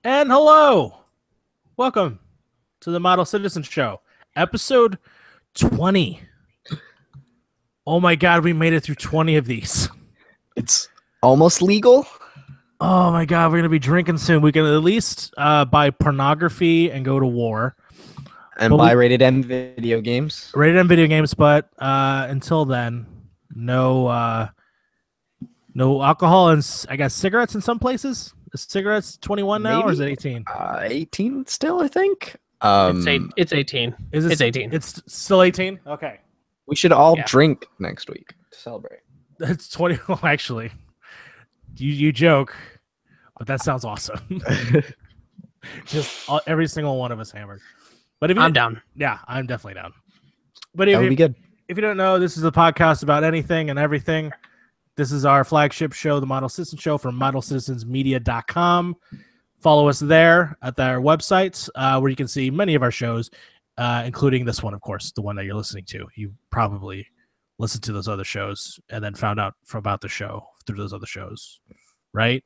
And hello. Welcome to the Model Citizen Show, episode 20. Oh my God, we made it through 20 of these. It's almost legal. Oh my God, we're going to be drinking soon. We can at least buy pornography and go to war. And buy rated M video games. Rated M video games, but until then, no alcohol and I guess cigarettes in some places. Is cigarettes 21 now, or is it 18? 18 still, I think. It's 18. It's 18. It's still 18? Okay. We should all drink next week to celebrate. It's 20. Well, actually, you joke, but that sounds awesome. Just every single one of us hammered. But if I'm down. Yeah, I'm definitely down. But That would be good. If you don't know, this is a podcast about anything and everything. This is our flagship show, the Model Citizen Show, from modelcitizensmedia.com. Follow us there at our website, where you can see many of our shows, including this one, of course, the one that you're listening to. You probably listened to those other shows and then found out about the show through those other shows, right?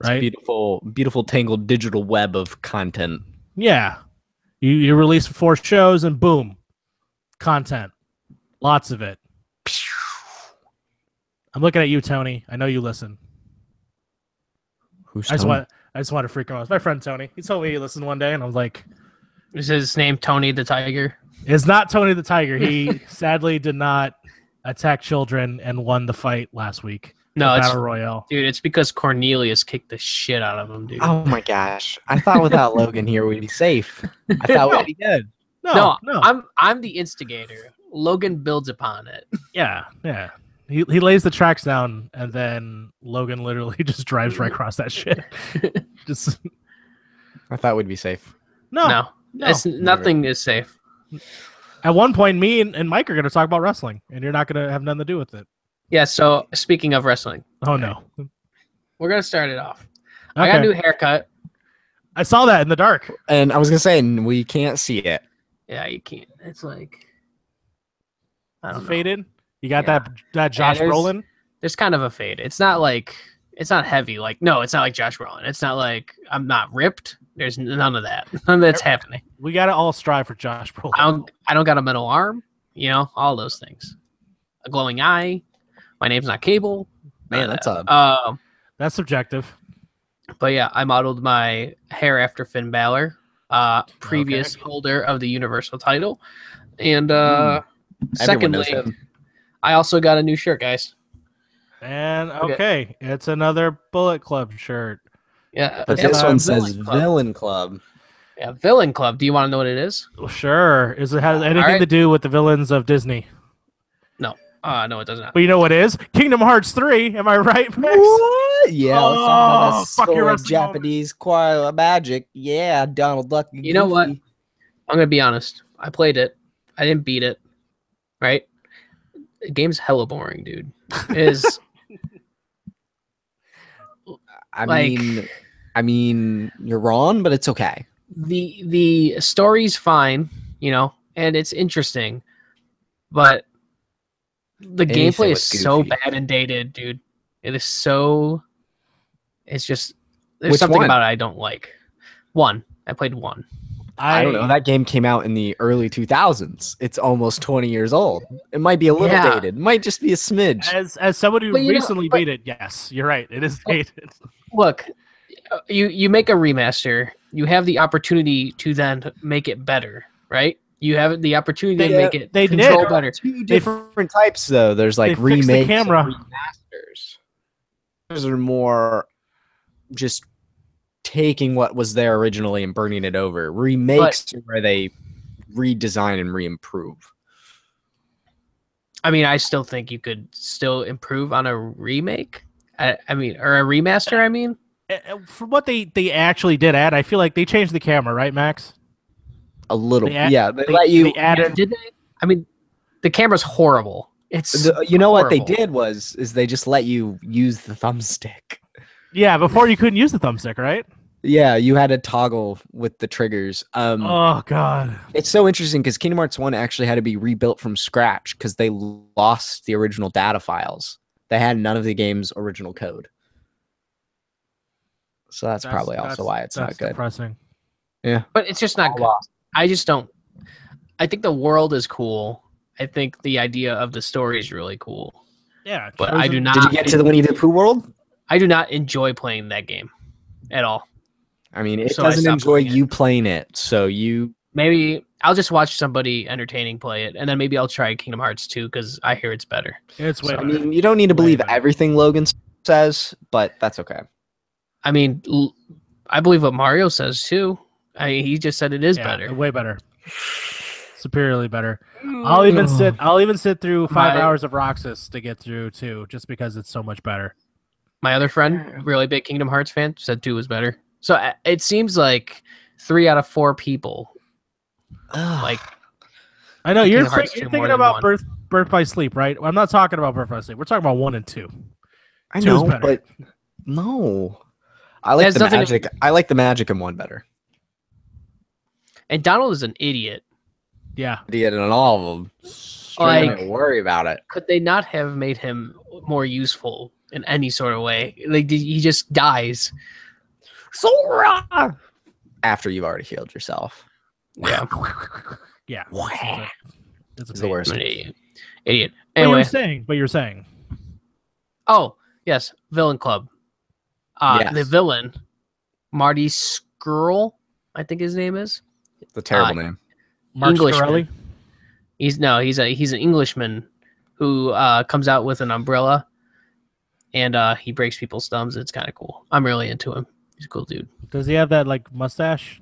Right? Beautiful, beautiful tangled digital web of content. Yeah. You release 4 shows and boom, content. Lots of it. I'm looking at you, Tony. I know you listen. Who's I just Tony? want to freak him out. It's my friend Tony. He told me he listened one day, and I was like, Is his name Tony the Tiger? "It's not Tony the Tiger." He sadly did not attack children and won the fight last week. No, it's Battle Royale. dude. It's because Cornelius kicked the shit out of him, dude. Oh my gosh! I thought without Logan here we'd be safe. I thought we'd be good. No. I'm the instigator. Logan builds upon it. Yeah. He lays the tracks down, and then Logan literally just drives right across that shit. Just I thought we'd be safe. No. Nothing is safe. At one point, me and Mike are going to talk about wrestling, and you're not going to have nothing to do with it. Yeah. So speaking of wrestling, Oh no! we're gonna start it off. Okay. I got a new haircut. I saw that in the dark. And I was gonna say we can't see it. Yeah, you can't. It's like I don't know. Faded. You got Yeah. that Josh Brolin. There's kind of a fade. It's not heavy. Like, no, it's not like Josh Brolin. It's not like I'm not ripped. There's none of that. None of that's happening. We got to all strive for Josh Brolin. I don't got a metal arm. All those things. A glowing eye. My name's not Cable. Man, that's That's subjective. But yeah, I modeled my hair after Finn Balor, previous holder of the Universal title, and secondly, I also got a new shirt, guys. And okay, it's another Bullet Club shirt. Yeah, but this one says Villain Club. Yeah, Villain Club. Do you want to know what it is? Well, sure. Is it has anything to do with the villains of Disney? No. No, it does not. But you know what it is? Kingdom Hearts 3. Am I right, Max? What? Yeah. Fuck your wrestling Japanese choir magic. Yeah, Donald Duck. You know what? I'm gonna be honest. I played it. I didn't beat it. Right? The game's hella boring, dude. It is. I mean, you're wrong, but it's okay. The story's fine, and it's interesting, but the gameplay is so bad and dated, dude. It is so. It's just there's something about it I don't like. I played 1. I don't know. That game came out in the early 2000s. It's almost 20 years old. It might be a little dated. It might just be a smidge. As someone who recently beat it, yes, you're right. It is dated. Look, you make a remaster. You have the opportunity to then make it better, right? You have the opportunity to make it control better. Two different types, though. There's like remakes and remasters. Those are more just taking what was there originally and burning it over. Remakes are where they redesign and reimprove. I mean, I still think you could still improve on a remake. Or a remaster. I mean, for what they actually did add, I feel like they changed the camera, right, Max? A little, They added. Did they? I mean, the camera's horrible. It's what they did is they just let you use the thumbstick. Yeah, before you couldn't use the thumbstick, right? Yeah, you had to toggle with the triggers. Oh god, it's so interesting because Kingdom Hearts 1 actually had to be rebuilt from scratch because they lost the original data files. They had none of the game's original code. So that's probably also why it's not good. Depressing. Yeah. But it's just not good. I just don't. I think the world is cool. I think the idea of the story is really cool. Yeah. But I do not. Did you get to the Winnie the Pooh world? I do not enjoy playing that game at all. I mean, it doesn't enjoy you playing it. So maybe I'll just watch somebody entertaining play it, and then maybe I'll try Kingdom Hearts 2 because I hear it's better. It's way better. I mean, you don't need to believe everything Logan says, but that's okay. I mean, I believe what Mario says too. He just said it is better. Way better. Superiorly better. I'll even sit through 5 hours of Roxas to get through 2, just because it's so much better. My other friend, really big Kingdom Hearts fan, said 2 was better. So it seems like 3 out of 4 people like. I know you're thinking about Birth by Sleep, right? I'm not talking about Birth by Sleep. We're talking about 1 and 2. I know, but no. I like the magic. I like the magic in 1 better. And Donald is an idiot. Yeah, idiot in all of them. Like, don't worry about it. Could they not have made him more useful in any sort of way? Like he just dies. Sora! After you've already healed yourself. Yeah. Yeah. It's the worst. Idiot. Anyway. But you're saying. Oh, yes. Villain Club. Yes. The villain, Marty Skrull, I think his name is. It's a terrible name. Mark Scarelli? He's an Englishman who comes out with an umbrella and he breaks people's thumbs. It's kind of cool. I'm really into him. He's a cool dude. Does he have that like mustache?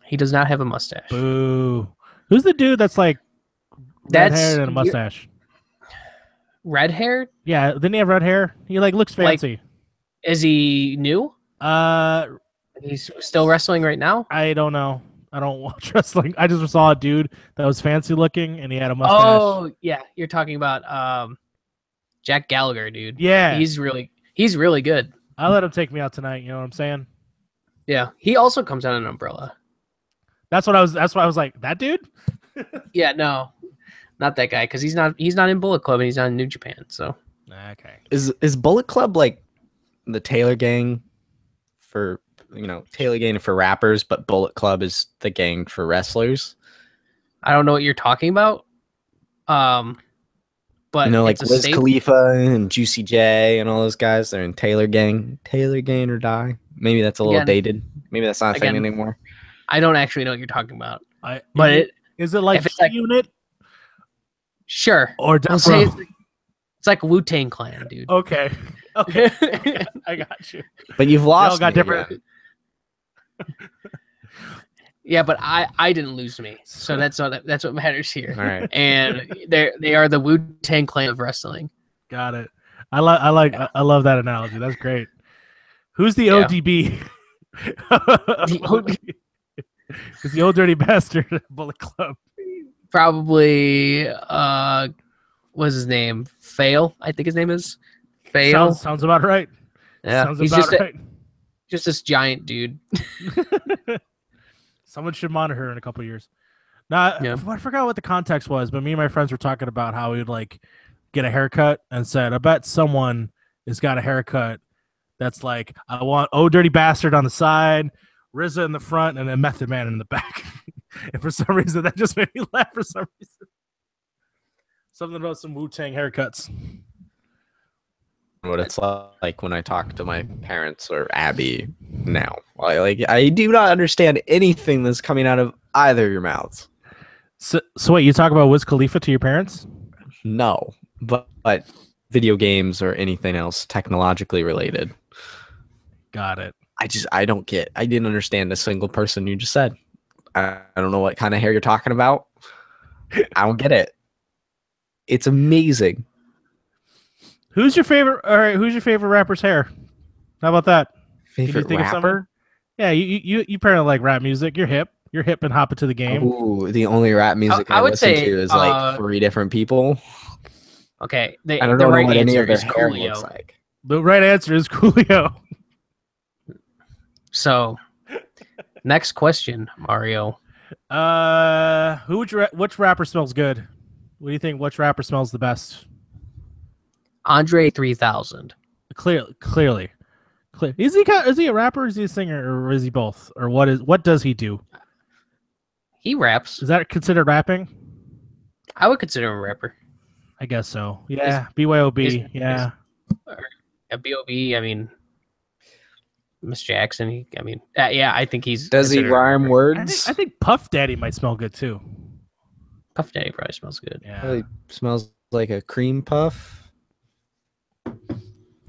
He does not have a mustache. Boo. Who's the dude that's like red hair and a mustache? Red haired? Yeah, didn't he have red hair? He like looks fancy. Like, is he new? He's still wrestling right now? I don't know. I don't watch wrestling. I just saw a dude that was fancy looking and he had a mustache. Oh, yeah. You're talking about Jack Gallagher, dude. Yeah. He's really good. I'll let him take me out tonight, you know what I'm saying? Yeah. He also comes out in an umbrella. That's why I was like, that dude? Yeah, no. Not that guy, because he's not in Bullet Club and he's not in New Japan, so. Okay. Is Bullet Club like the Taylor gang for Taylor gang for rappers, but Bullet Club is the gang for wrestlers? I don't know what you're talking about. But like Wiz Khalifa and Juicy J and all those guys, they're in Taylor gang or die. Maybe that's a little dated. Maybe that's not a thing anymore. I don't actually know what you're talking about. Is it like Unit? Sure. Or I'll say it's like Wu-Tang Clan, dude. Okay. I got you. But you've lost. They all got different. Yeah, but I didn't lose me, so that's what matters here. All right. And they are the Wu-Tang Clan of wrestling. Got it. I love that analogy. That's great. Who's the ODB? The ODB. Because the old dirty bastard Bullet Club. Probably what's his name? Fail, I think his name is. Fail. Sounds about right. Yeah, sounds about right. Just this giant dude. Someone should monitor her in a couple of years. Now, I forgot what the context was, but me and my friends were talking about how we'd like get a haircut and said, I bet someone has got a haircut that's like, I want Oh Dirty Bastard on the side, RZA in the front, and then Method Man in the back. And for some reason, that just made me laugh for some reason. Something about some Wu-Tang haircuts. What it's like when I talk to my parents or Abby now. I do not understand anything that's coming out of either of your mouths. So wait, you talk about Wiz Khalifa to your parents? No, but video games or anything else technologically related. Got it. I didn't understand a single person you just said. I don't know what kind of hair you're talking about. I don't get it. It's amazing. Who's your favorite? All right, who's your favorite rapper's hair? How about that? Favorite rapper? Yeah, you apparently like rap music. You're hip. You're hip and hopping to the game. Ooh, the only rap music I listen to is like 3 different people. Okay, I don't know what any of their hair looks like. The right answer is Coolio. So, next question, Mario. Which rapper smells good? What do you think? Which rapper smells the best? Andre 3000. Clearly. Is he a rapper? Or is he a singer? Or is he both? Or what does he do? He raps. Is that considered rapping? I would consider him a rapper. I guess so. Yeah. BYOB. Yeah. B.O.B. I mean, Miss Jackson. I think he's. Does he rhyme words? I think Puff Daddy might smell good too. Puff Daddy probably smells good. Yeah. Really smells like a cream puff.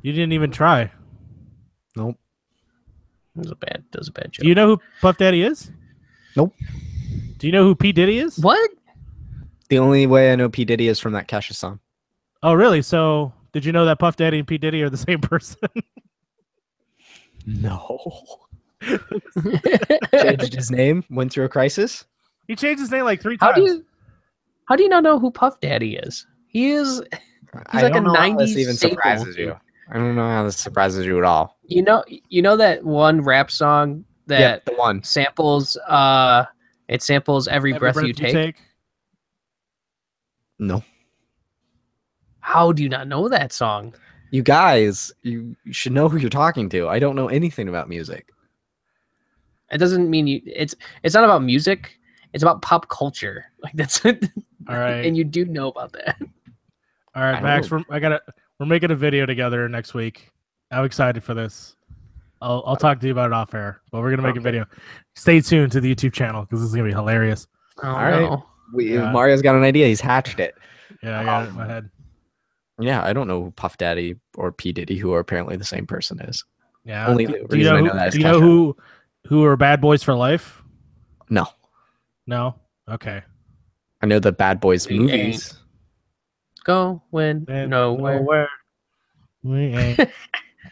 You didn't even try. Nope. Does a bad job. Do you know who Puff Daddy is? Nope. Do you know who P. Diddy is? What? The only way I know P. Diddy is from that Kesha song. Oh, really? So, did you know that Puff Daddy and P. Diddy are the same person? No. Changed his name, went through a crisis. He changed his name like 3 times. How do you not know who Puff Daddy is? He's like a 90s this even staple. surprises you. I don't know how this surprises you at all. You know that one rap song that the one samples it samples every breath you take? No. How do you not know that song? You guys, you should know who you're talking to. I don't know anything about music. It doesn't mean it's not about music. It's about pop culture. Like that's all right. And you do know about that. All right, Max. We're making a video together next week. I'm excited for this. I'll talk to you about it off air, but we're gonna make a video. Stay tuned to the YouTube channel because this is gonna be hilarious. All right. Mario's got an idea. He's hatched it. Yeah, I got it in my head. Yeah, I don't know who Puff Daddy or P. Diddy, who are apparently the same person, is. Yeah. Only do you know who are Bad Boys for Life? No. No? Okay. I know the Bad Boys movies. Going nowhere. We ain't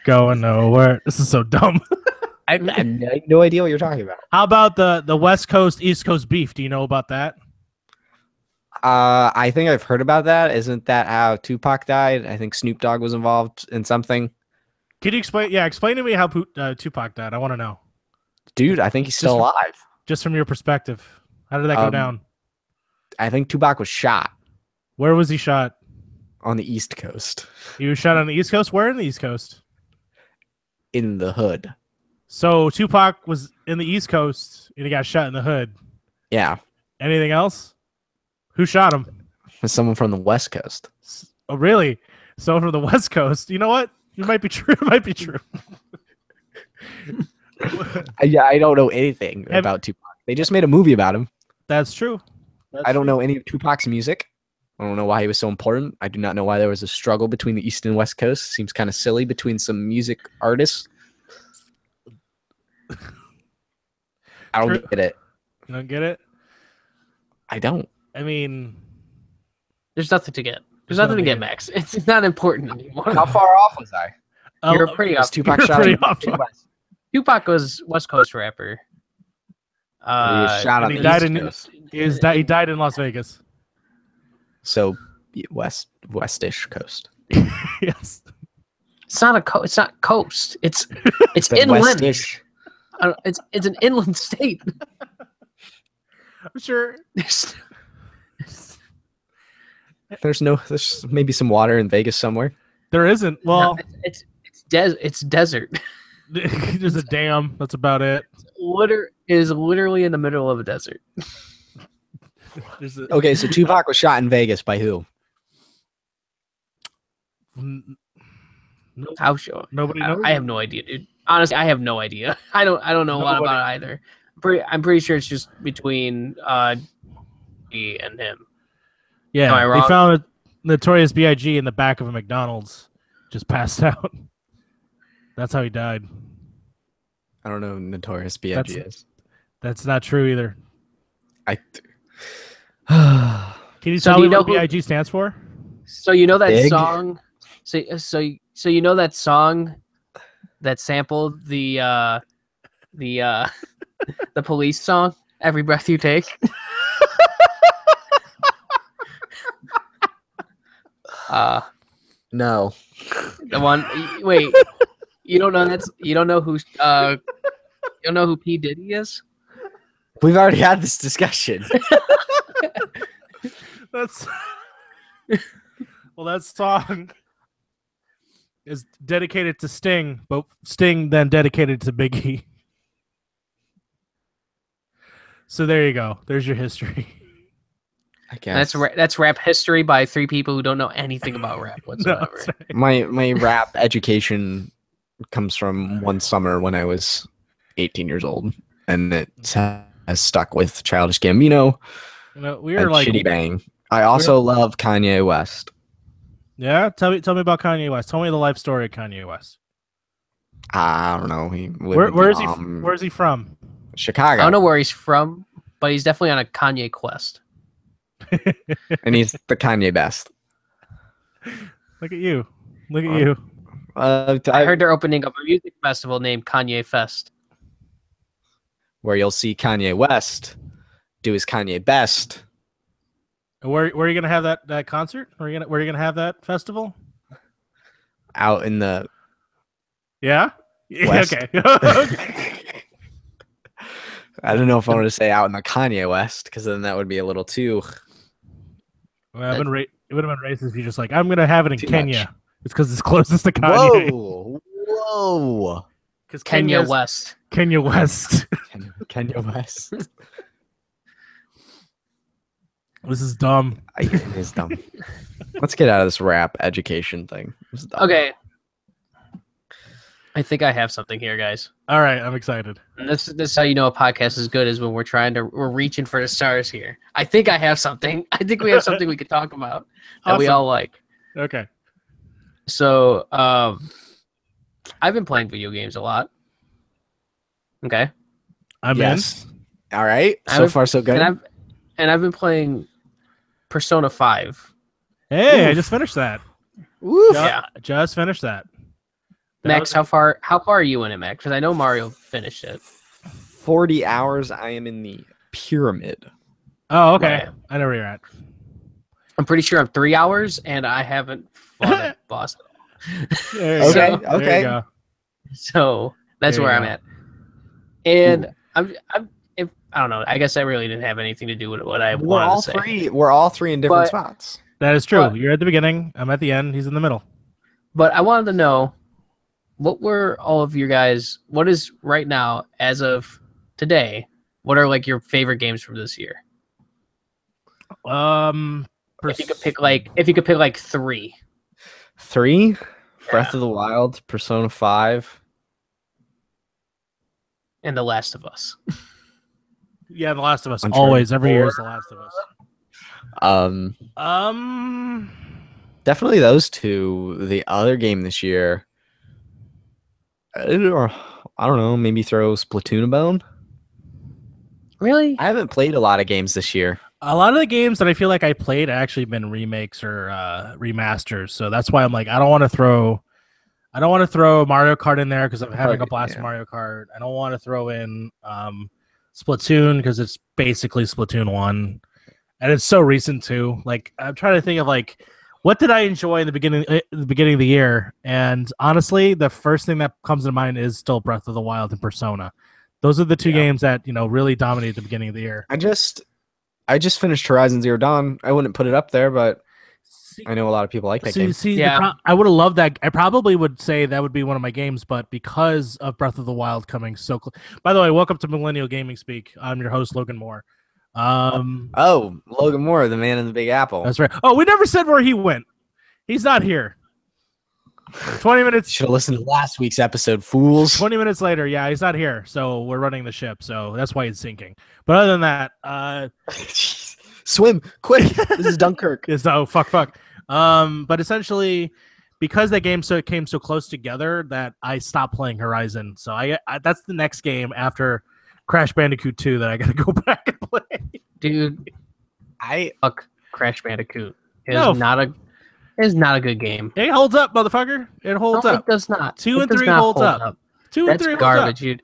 going nowhere. This is so dumb. I have no idea what you're talking about. How about the West Coast, East Coast beef? Do you know about that? I think I've heard about that. Isn't that how Tupac died? I think Snoop Dogg was involved in something. Can you explain? Yeah, explain to me how Tupac died. I want to know. Dude, I think he's still alive. Just from your perspective. How did that go down? I think Tupac was shot. Where was he shot? On the East Coast. He was shot on the East Coast? Where in the East Coast? In the hood. So Tupac was in the East Coast and he got shot in the hood. Yeah. Anything else? Who shot him? Someone from the West Coast. Oh, really? Someone from the West Coast. You know what? It might be true. It might be true. Yeah, I don't know anything about Tupac. They just made a movie about him. That's true. I don't know any of Tupac's music. I don't know why he was so important. I do not know why there was a struggle between the East and West Coast. Seems kind of silly between some music artists. I don't get it. You don't get it? I don't. I mean, there's nothing to get. There's nothing to get, Max. It's not important anymore. How far off was I? You're pretty off. Tupac shot pretty off. Tupac was West Coast rapper. He was shot on he the died East in Coast. He died in Las Vegas. So westish coast. Yes. It's not a coast. It's not coast. It's inland. West-ish. It's an inland state. I'm sure. There's maybe some water in Vegas somewhere. There isn't. Well, no, it's desert. There's a dam. That's about it. Is literally in the middle of a desert. Okay, so Tupac was shot in Vegas by who? How sure? Nobody knows. I have no idea, dude. Honestly, I have no idea. I don't know a lot about it either. I'm pretty sure it's just between me and him. Yeah, they found a Notorious B.I.G. in the back of a McDonald's, just passed out. That's how he died. I don't know who Notorious B.I.G. is. That's not true either. Can you tell me what B.I.G. stands for? So you know that Big? song. So you know that song that sampled the Police song, "Every Breath You Take." No. The one. Wait, you don't know that's you don't know who P. Diddy is? We've already had this discussion. That song. is dedicated to Sting, but Sting then dedicated to Biggie. So there you go. There's your history. I guess that's rap history by 3 people who don't know anything about rap whatsoever. No, my rap education comes from one summer when I was 18 years old, and it has stuck with Childish Gambino. We were like Shitty Bang. I also love Kanye West. Yeah, tell me about Kanye West. Tell me the life story of Kanye West. I don't know. Where is he from? Chicago. I don't know where he's from, but he's definitely on a Kanye quest. And he's the Kanye best. Look at you. Look at you. I heard they're opening up a music festival named Kanye Fest, where you'll see Kanye West do his Kanye best. Where are you gonna have that concert? Where are you gonna have that festival? Out in the West. Okay. I don't know if I wanted to say out in the Kanye West, because then that would be a little too. Well, it would have been racist if you just like, I'm gonna have it in Kenya. Much. It's because it's closest to Kanye. Whoa! Because Kenya West. Kenya West. Kenya West. This is dumb. It is dumb. Let's get out of this rap education thing. Okay. I think I have something here, guys. All right, I'm excited. And this is how you know a podcast is good, is when we're reaching for the stars here. I think I have something. I think we have something we could talk about that we all like. Okay. So, I've been playing video games a lot. Okay. I'm in. All right. So far, so good. And I've been playing Persona 5. Hey, I just finished that. Oof. Yeah, just finished that. Max, how far are you in it, Max? Because I know Mario finished it. 40 hours. I am in the pyramid. Oh, okay. Right. I know where you're at. I'm pretty sure I'm 3 hours, and I haven't fought a boss at all. Okay. There you go. So that's where I'm at. And I don't know. I guess I really didn't have anything to do with what I wanted to say. We're all three in different spots. That is true. You're at the beginning. I'm at the end. He's in the middle. But I wanted to know, what were all of your guys? What is right now, as of today? What are like your favorite games from this year? If you could pick like 3. 3? Yeah. Breath of the Wild, Persona 5, and The Last of Us. Yeah, The Last of Us. Always, every year is The Last of Us. Definitely those 2. The other game this year, I don't know, maybe throw Splatoon a bone. Really? I haven't played a lot of games this year. A lot of the games that I feel like I played have actually been remakes or remasters. So that's why I'm like, I don't want to throw Mario Kart in there because I'm having a blast with Mario Kart. I don't want to throw in Splatoon because it's basically Splatoon 1. And it's so recent too. Like, I'm trying to think of like, what did I enjoy in the beginning of the year? And honestly, the first thing that comes to mind is still Breath of the Wild and Persona. Those are the 2 games that, really dominated the beginning of the year. I just finished Horizon Zero Dawn. I wouldn't put it up there, but I know a lot of people like that game. I would have loved that. I probably would say that would be one of my games, but because of Breath of the Wild coming so close. By the way, welcome to Millennial Gaming Speak. I'm your host, Logan Moore. Logan Moore, the man in the Big Apple. That's right. Oh, we never said where he went. He's not here. 20 minutes. Should have listened to last week's episode, fools. 20 minutes later, yeah, he's not here. So we're running the ship. So that's why it's sinking. But other than that, swim quick. This is Dunkirk. Fuck. But essentially, because that game came so close together, that I stopped playing Horizon. So I that's the next game after Crash Bandicoot 2 that I gotta go back and play. Dude, fuck Crash Bandicoot. It's not a good game. It holds up, motherfucker. It holds up. It does not. 2 and 3 holds up. 2 and 3 That's garbage, dude.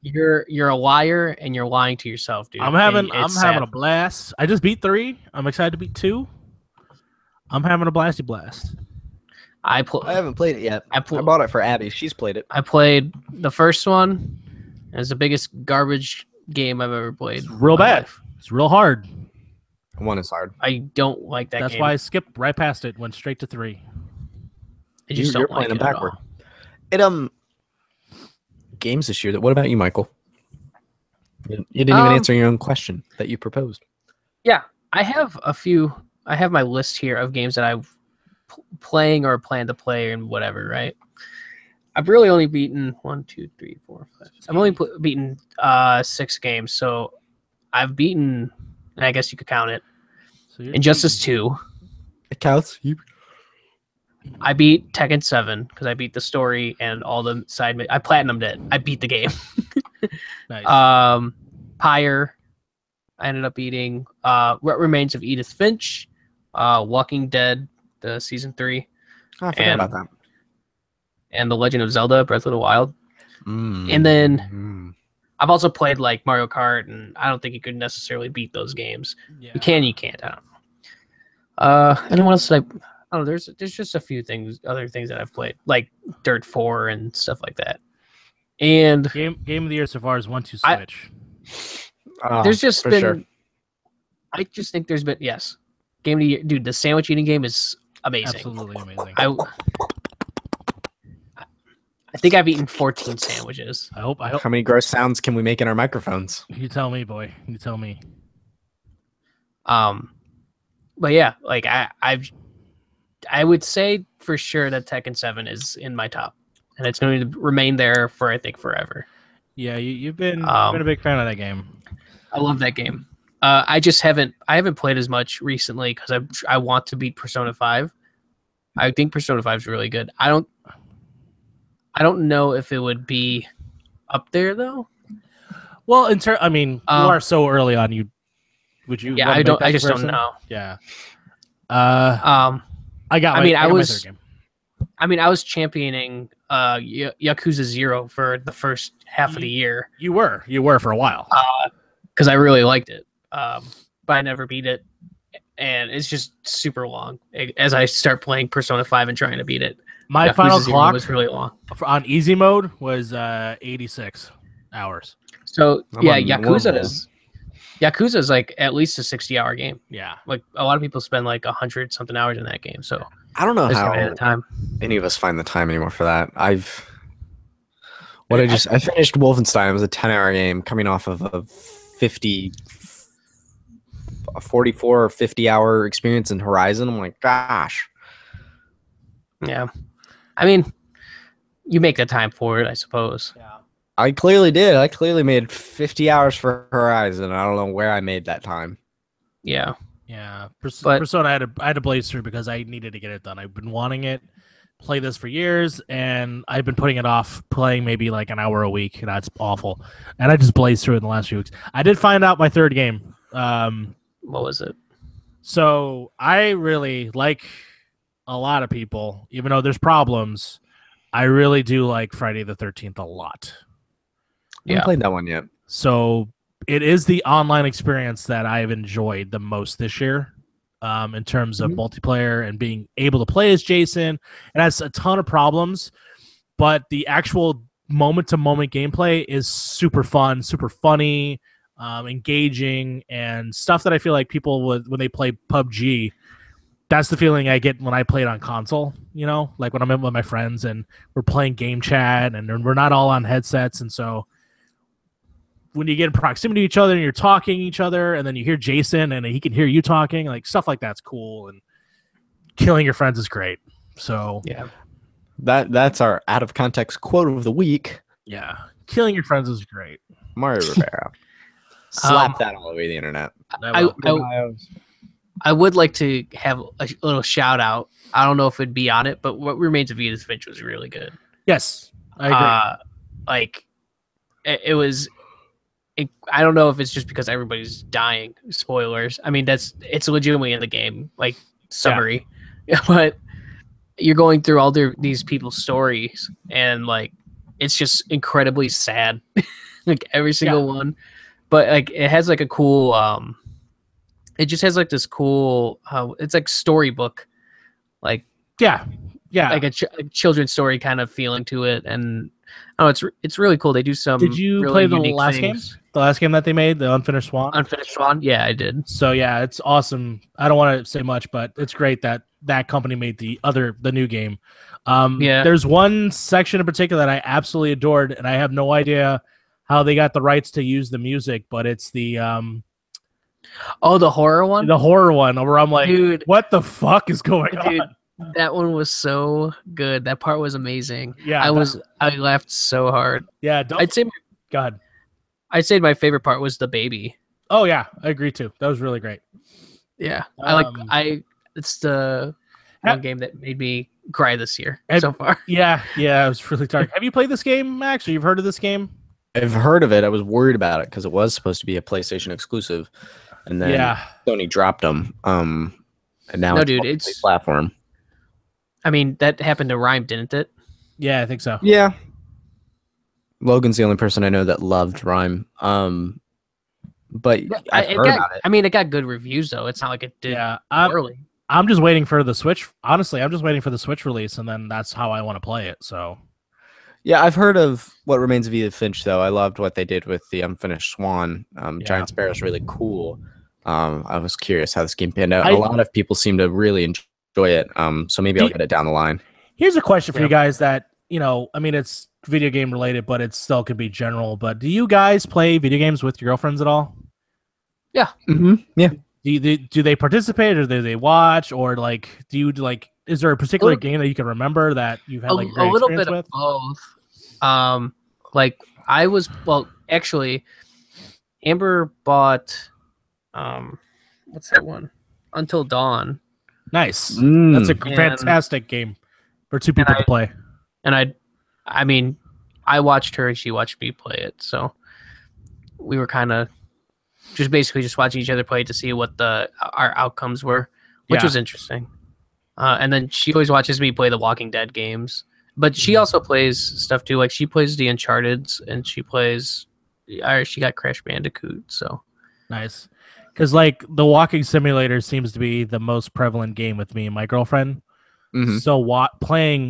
You're a liar and you're lying to yourself, dude. I'm having a blast. I just beat 3. I'm excited to beat 2. I'm having a blast. I haven't played it yet. I bought it for Abby. She's played it. I played the first one. It's the biggest garbage game I've ever played. It's real bad. It's real hard. 1 is hard. I don't like that game. That's why I skipped right past it. Went straight to 3. I just don't like it backward. At all. Games this year. What about you, Michael? You didn't even answer your own question that you proposed. Yeah, I have a few. I have my list here of games that I'm playing or plan to play and whatever, right? I've really only beaten 1, 2, 3, 4, 5. I've only beaten 6 games, so I've beaten, and I guess you could count it, Injustice 2. It counts. I beat Tekken 7 because I beat the story and all the side. I platinumed it. I beat the game. Nice. Pyre. I ended up beating What Remains of Edith Finch, Walking Dead, the season 3. Oh, I forgot about that. And The Legend of Zelda: Breath of the Wild. And then I've also played like Mario Kart, and I don't think you could necessarily beat those games. Yeah. You can't. I don't know. And then what else did I? Oh, there's just a few other things that I've played, like Dirt 4 and stuff like that. And game of the year so far is 1-2 Switch. There's just been. Sure. I just think there's been game of the year, dude. The sandwich eating game is amazing. Absolutely amazing. I think I've eaten 14 sandwiches. I hope. How many gross sounds can we make in our microphones? You tell me, boy. You tell me. But yeah, like I would say for sure that Tekken 7 is in my top, and it's going to remain there for I think forever. Yeah, you've been a big fan of that game. I love that game. I haven't played as much recently because I want to beat Persona 5. I think Persona 5 is really good. I don't know if it would be up there though. Well, you are so early on. Would you? Yeah, I just don't know. Yeah. I was championing Yakuza 0 for the first half of the year. You were for a while. Because I really liked it. But I never beat it. And it's just super long as I start playing Persona 5 and trying to beat it. My final clock was really long. On easy mode was 86 hours. So Yakuza is like at least a 60-hour game. Yeah, like a lot of people spend like 100 something hours in that game. So I don't know how any of us find the time anymore for that. I finished Wolfenstein. It was a 10-hour game coming off of a 44 or 50-hour experience in Horizon. I'm like, gosh. Yeah, I mean, you make the time for it, I suppose. Yeah. I clearly did. I clearly made 50 hours for Horizon. I don't know where I made that time. Yeah. Yeah. Persona I had to blaze through because I needed to get it done. I've been wanting it, play this for years, and I've been putting it off, playing maybe like an hour a week, and that's awful. And I just blazed through it in the last few weeks. I did find out my third game. What was it? So I really like a lot of people, even though there's problems, I really do like Friday the 13th a lot. I haven't played that one yet. So it is the online experience that I've enjoyed the most this year, in terms of multiplayer and being able to play as Jason. It has a ton of problems, but the actual moment-to-moment gameplay is super fun, super funny, engaging, and stuff that I feel like people would when they play PUBG. That's the feeling I get when I play it on console, like when I'm in with my friends and we're playing game chat and we're not all on headsets. And so when you get in proximity to each other and you're talking to each other and then you hear Jason and he can hear you talking, like stuff like that's cool. And killing your friends is great. So yeah, that's our out of context quote of the week. Yeah. Killing your friends is great. Mario Rivera. Slap that all over the internet. I would like to have a little shout out. I don't know if it'd be on it, but What Remains of Edith Finch was really good. Yes, I agree. It was. I don't know if it's just because everybody's dying. Spoilers. I mean, it's legitimately in the game, like summary, but you're going through all these people's stories, and like it's just incredibly sad, like every single one. But like it has like a cool. It just has like this cool. It's like storybook, like like a children's story kind of feeling to it, and it's really cool. They do some. Did you really play the last game? The last game that they made, the Unfinished Swan? Unfinished Swan? Yeah, I did. So, yeah, it's awesome. I don't want to say much, but it's great that that company made the new game. Yeah. There's one section in particular that I absolutely adored, and I have no idea how they got the rights to use the music, but it's the the horror one? The horror one where I'm like, dude, what the fuck is going on? That one was so good. That part was amazing. Yeah. I laughed so hard. Yeah, God. I'd say my favorite part was the baby. Oh yeah, I agree too. That was really great. Yeah. It's the one game that made me cry this year so far. Yeah, it was really dark. Have you played this game, Max? Or you've heard of this game? I've heard of it. I was worried about it because it was supposed to be a PlayStation exclusive, and then Sony dropped them. And now it's platform. I mean, that happened to Rhyme, didn't it? Yeah, I think so. Yeah. Logan's the only person I know that loved Rhyme. But I've heard about it. I mean, it got good reviews though. It's not like it did early. I'm just waiting for the Switch. Honestly, I'm just waiting for the Switch release, and then that's how I want to play it. So, yeah, I've heard of What Remains of Edith Finch, though. I loved what they did with the Unfinished Swan. Giant Sparrow's really cool. I was curious how this game panned out. A lot of people seem to really enjoy it. So maybe I'll get it down the line. Here's a question for you guys that, I mean, it's video game related, but it still could be general. But do you guys play video games with your girlfriends at all? Yeah. Mm-hmm. Yeah. Do they participate, or do they watch, or is there a particular game that you can remember that you've had like a little bit of both? Actually, Amber bought what's that one? Until Dawn. Nice. That's a fantastic game for two people to play. And I mean, I watched her and she watched me play it, so we were kind of basically watching each other play to see what our outcomes were, which was interesting. And then she always watches me play the Walking Dead games, but she also plays stuff too. Like she plays the Uncharted's, and she got Crash Bandicoot. So nice, because like the walking simulator seems to be the most prevalent game with me and my girlfriend. Mm-hmm. So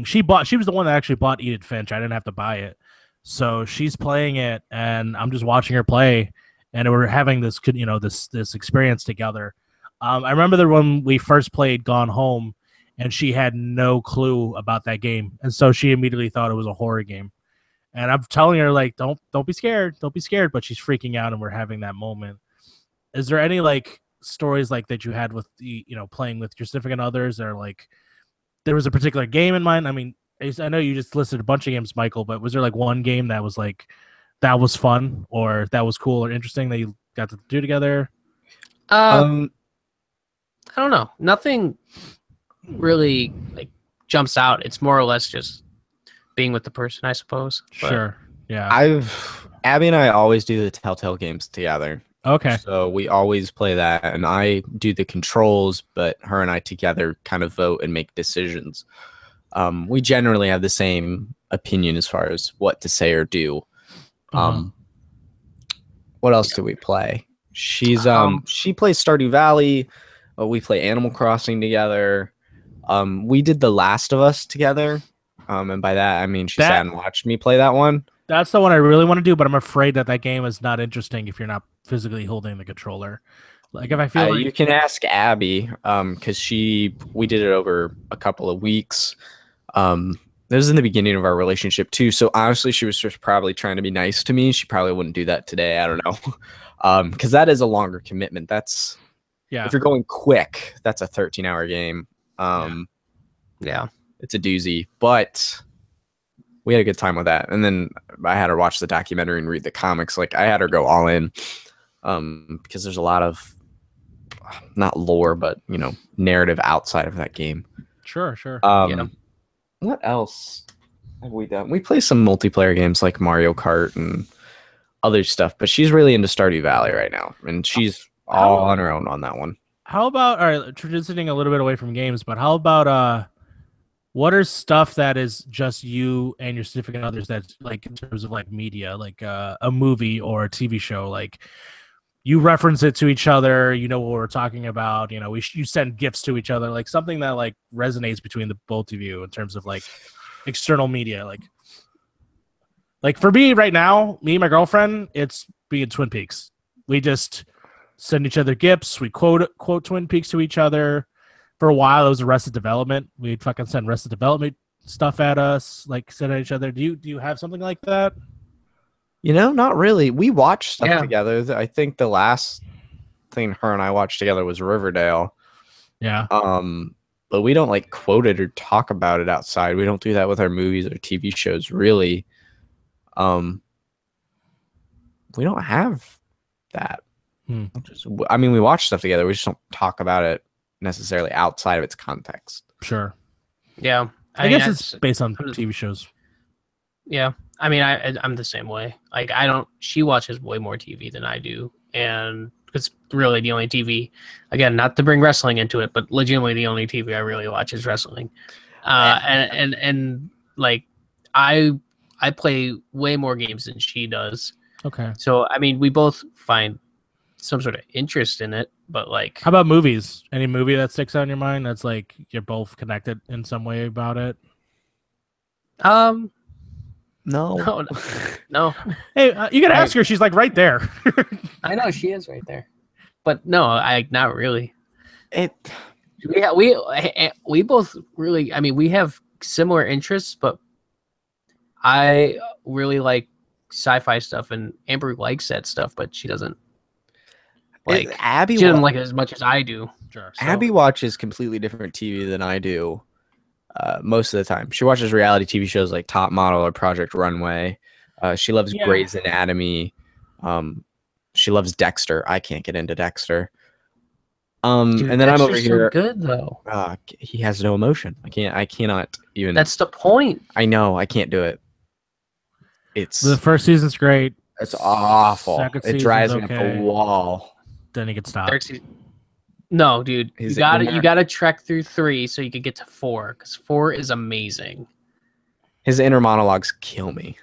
she was the one that actually bought Edith Finch. I didn't have to buy it, so she's playing it, and I'm just watching her play. And we're having this, this experience together. I remember when we first played Gone Home, and she had no clue about that game, and so she immediately thought it was a horror game. And I'm telling her like, don't be scared, but she's freaking out, and we're having that moment. Is there any like stories like that you had with the playing with your significant others, or like there was a particular game in mind? I mean, I know you just listed a bunch of games, Michael, but was there like one game that was like, that was fun, or that was cool or interesting that you got to do together? I don't know. Nothing really like jumps out. It's more or less just being with the person, I suppose. Sure. Yeah. Abby and I always do the Telltale games together. Okay. So we always play that, and I do the controls, but her and I together kind of vote and make decisions. We generally have the same opinion as far as what to say or do. What else do we play? She plays Stardew Valley. We play Animal Crossing together. We did The Last of Us together. And by that I mean she sat and watched me play that one. That's the one I really want to do, but I'm afraid that game is not interesting if you're not physically holding the controller. Like if I feel like you can ask Abby, because we did it over a couple of weeks. This was in the beginning of our relationship too. So honestly, she was just probably trying to be nice to me. She probably wouldn't do that today. I don't know. Because that is a longer commitment. If you're going quick, that's a 13-hour game. Yeah, it's a doozy, but we had a good time with that. And then I had her watch the documentary and read the comics. Like I had her go all in, because there's a lot of not lore, but narrative outside of that game. Sure. What else have we done? We play some multiplayer games like Mario Kart and other stuff, but she's really into Stardew Valley right now, and she's all on her own on that one. How about, all right, transitioning a little bit away from games, but how about what are stuff that is just you and your significant others that's like in terms of like media, like a movie or a TV show, like you reference it to each other, what we're talking about, you send gifts to each other, like something that like resonates between the both of you in terms of like external media, like for me right now, me and my girlfriend, it's being Twin Peaks. We just send each other gifts, we quote Twin Peaks to each other. for a while it was Arrested Development. We'd fucking send Arrested Development stuff at us, like send at each other. Do you have something like that? Not really. We watch stuff together. I think the last thing her and I watched together was Riverdale. Yeah. But we don't like quote it or talk about it outside. We don't do that with our movies or TV shows, really. We don't have that. We watch stuff together. We just don't talk about it necessarily outside of its context. Sure. Yeah. I guess it's based on TV shows. Yeah. I mean, I'm the same way. Like, she watches way more TV than I do. And it's really the only TV, again, not to bring wrestling into it, but legitimately the only TV I really watch is wrestling. And like, I play way more games than she does. Okay. So, I mean, we both find some sort of interest in it, but like... How about movies? Any movie that sticks out in your mind that's like you're both connected in some way about it? No. Hey, you gotta ask her. She's like right there. I know she is right there, but no, not really. We both really. I mean, we have similar interests, but I really like sci-fi stuff, and Amber likes that stuff, but she doesn't. Like Abby, she doesn't like it as much as I do. Sure. So. Abby watches completely different TV than I do. Most of the time, she watches reality TV shows like Top Model or Project Runway. She loves Grey's Anatomy. She loves Dexter. I can't get into Dexter. Dude, and then I'm over here. So good though. He has no emotion. I cannot even. That's the point. I know. I can't do it. It's the first season's great. It's awful. It drives me up the wall. Then he gets stopped. No, dude, you gotta trek through 3 so you can get to 4, because 4 is amazing. His inner monologues kill me.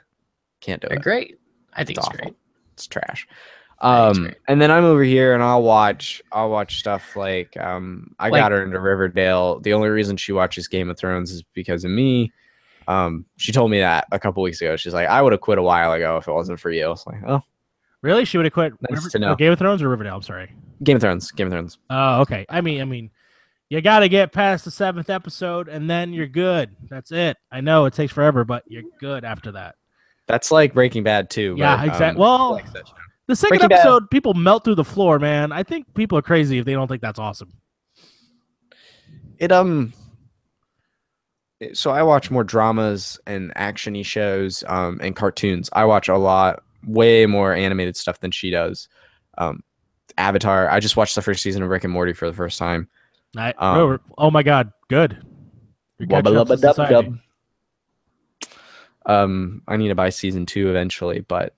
Can't do it. They're great. I think it's great. It's trash. And then I'm over here and I'll watch stuff like got her into Riverdale. The only reason she watches Game of Thrones is because of me. She told me that a couple weeks ago. She's like, I would have quit a while ago if it wasn't for you. I was like, oh. Really? She would have quit Game of Thrones or Riverdale? I'm sorry. Game of Thrones. Oh, okay. I mean, you got to get past the 7th episode, and then you're good. That's it. I know it takes forever, but you're good after that. That's like Breaking Bad too. Yeah, exactly. Well, the second episode, people melt through the floor, man. I think people are crazy if they don't think that's awesome. So I watch more dramas and action-y shows and cartoons. I watch way more animated stuff than she does. Avatar. I just watched the first season of Rick and Morty for the first time. Oh my god, good. I need to buy season 2 eventually, but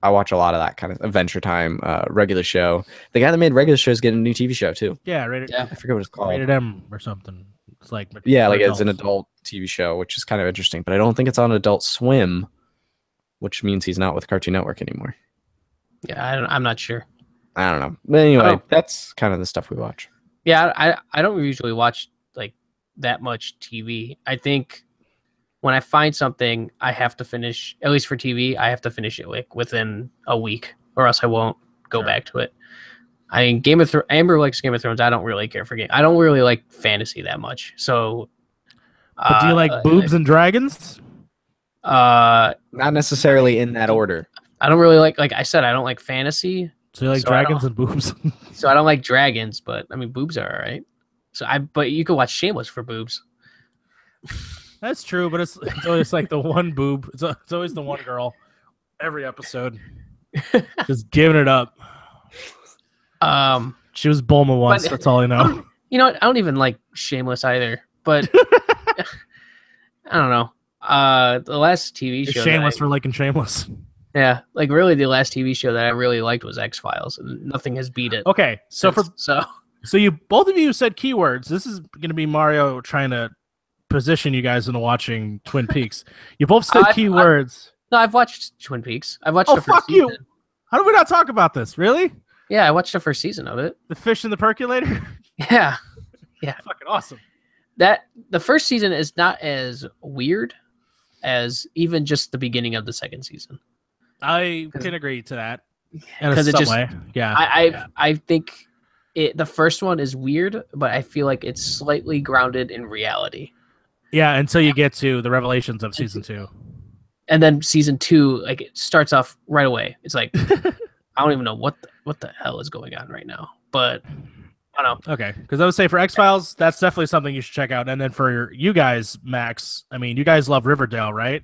I watch a lot of that kind of Adventure Time, regular show. The guy that made regular shows getting a new TV show too. Yeah, I forget what it's called. Rated M or something. It's like it's an adult TV show, which is kind of interesting, but I don't think it's on Adult Swim, which means he's not with Cartoon Network anymore. Yeah, I'm not sure. I don't know. But anyway, that's kind of the stuff we watch. Yeah, I don't usually watch like that much TV. I think when I find something, I have to finish, at least for TV, I have to finish it like within a week, or else I won't go back to it. I mean, Game of Thrones. Amber likes Game of Thrones. I don't really care for game. I don't really like fantasy that much. So, but do you like boobs and dragons? Not necessarily in that order. I don't really like I said, I don't like fantasy. So you like dragons and boobs? So I don't like dragons, but I mean, boobs are all right. But you could watch Shameless for boobs. That's true, but it's always like the one boob. It's always the one girl every episode. Just giving it up. She was Bulma once. That's all I know. You know what? I don't even like Shameless either. But I don't know. The last TV show. Shameless for liking Shameless. Yeah, like really, the last TV show that I really liked was X-Files, and nothing has beat it. Okay, so you both of you said keywords. This is going to be Mario trying to position you guys into watching Twin Peaks. You both said keywords. No, I've watched Twin Peaks. I've watched. Oh, fuck you! How did we not talk about this? Really? Yeah, I watched the first season of it. The fish in the percolator. Yeah. Fucking awesome. The first season is not as weird as even just the beginning of the second season. I can agree to that. In some way. Yeah. I think the first one is weird, but I feel like it's slightly grounded in reality. Yeah, until you get to the revelations of season 2. And then season 2, like, it starts off right away. It's like I don't even know what the hell is going on right now. But I don't know. Okay, because I would say for X-Files, that's definitely something you should check out. And then for you guys, Max, I mean, you guys love Riverdale, right?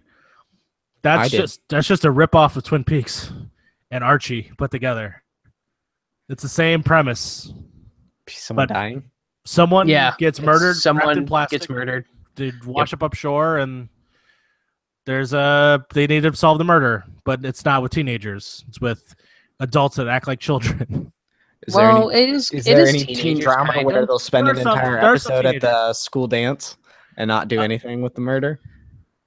That's just a ripoff of Twin Peaks and Archie put together. It's the same premise. Someone dying? Someone gets murdered. Someone gets murdered. They wash up shore, and they need to solve the murder, but it's not with teenagers. It's with adults that act like children. Is there any teen drama where they'll spend an entire episode at the school dance and not do anything with the murder?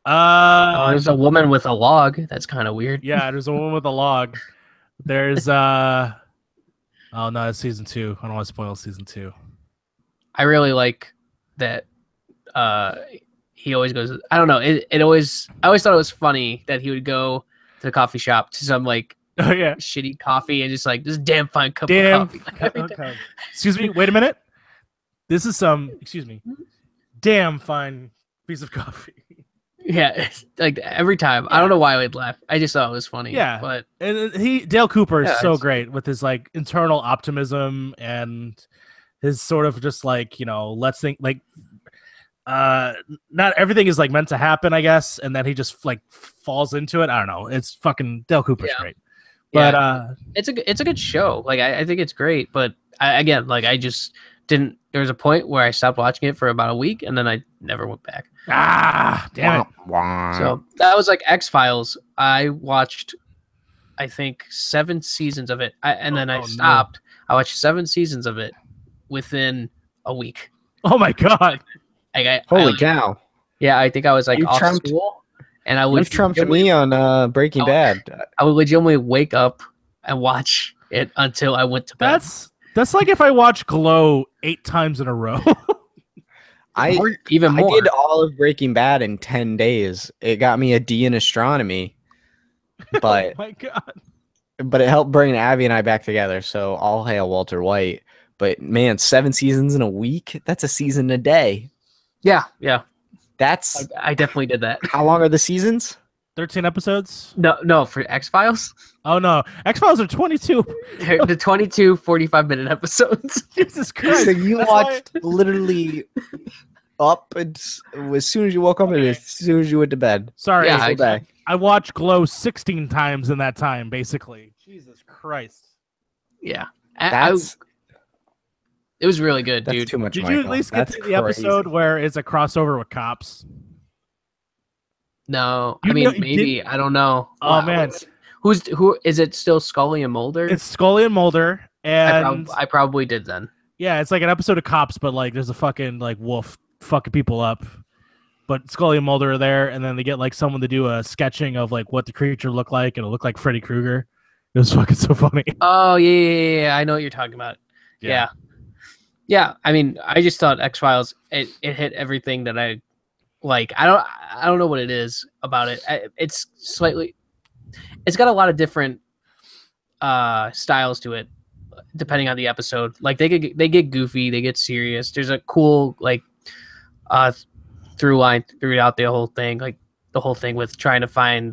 There's a woman with a log. That's kind of weird. Yeah, there's a woman with a log. There's oh no, it's season 2. I don't want to spoil season 2. I really like that. He always goes. I don't know. I always thought it was funny that he would go to the coffee shop to some like shitty coffee and just like this damn fine cup of coffee. Okay. Excuse me. Wait a minute. This is damn fine piece of coffee. Yeah, like every time. I don't know why I would laugh. I just thought it was funny. Yeah, but Dale Cooper is so great with his like internal optimism and his sort of just like, you know, let's think like not everything is like meant to happen, I guess, and then he just like falls into it. I don't know. It's fucking Dale Cooper's great. But it's a good show. Like I think it's great, but I just didn't. There was a point where I stopped watching it for about a week, and then I never went back. Damn it! So that was like X-Files. I watched, I think, 7 seasons of it, and then I stopped. No. I watched 7 seasons of it within a week. Oh my god! Holy cow! Yeah, I think I was like off school, and I would trumped me on Breaking Bad. I would legitimately wake up and watch it until I went to bed. That's like if I watch Glow 8 times in a row. I did all of Breaking Bad in 10 days. It got me a D in astronomy. But oh my god. But it helped bring Abby and I back together, so all hail Walter White. But man, 7 seasons in a week? That's a season a day. Yeah. That's I definitely did that. How long are the seasons? 13 episodes? No, for X-Files? Oh, no. X-Files are 22. The 22 45-minute episodes. Jesus Christ. So you watched literally up as soon as you woke up and as soon as you went to bed. Sorry. Yeah, I watched Glow 16 times in that time, basically. Jesus Christ. Yeah. It was really good, dude. That's too much, Did you at least get to the episode where it's a crossover with Cops? No, maybe I don't know. Oh man, who is it? Still Scully and Mulder? It's Scully and Mulder, and I probably did then. Yeah, it's like an episode of Cops, but like there's a fucking like wolf fucking people up. But Scully and Mulder are there, and then they get like someone to do a sketching of like what the creature looked like, and it looked like Freddy Krueger. It was fucking so funny. Oh yeah. I know what you're talking about. Yeah. I mean, I just thought X-Files it hit everything that I. Like I don't know what it is about it. It's got a lot of different styles to it, depending on the episode. Like they get goofy, they get serious. There's a cool like through line throughout the whole thing, like the whole thing with trying to find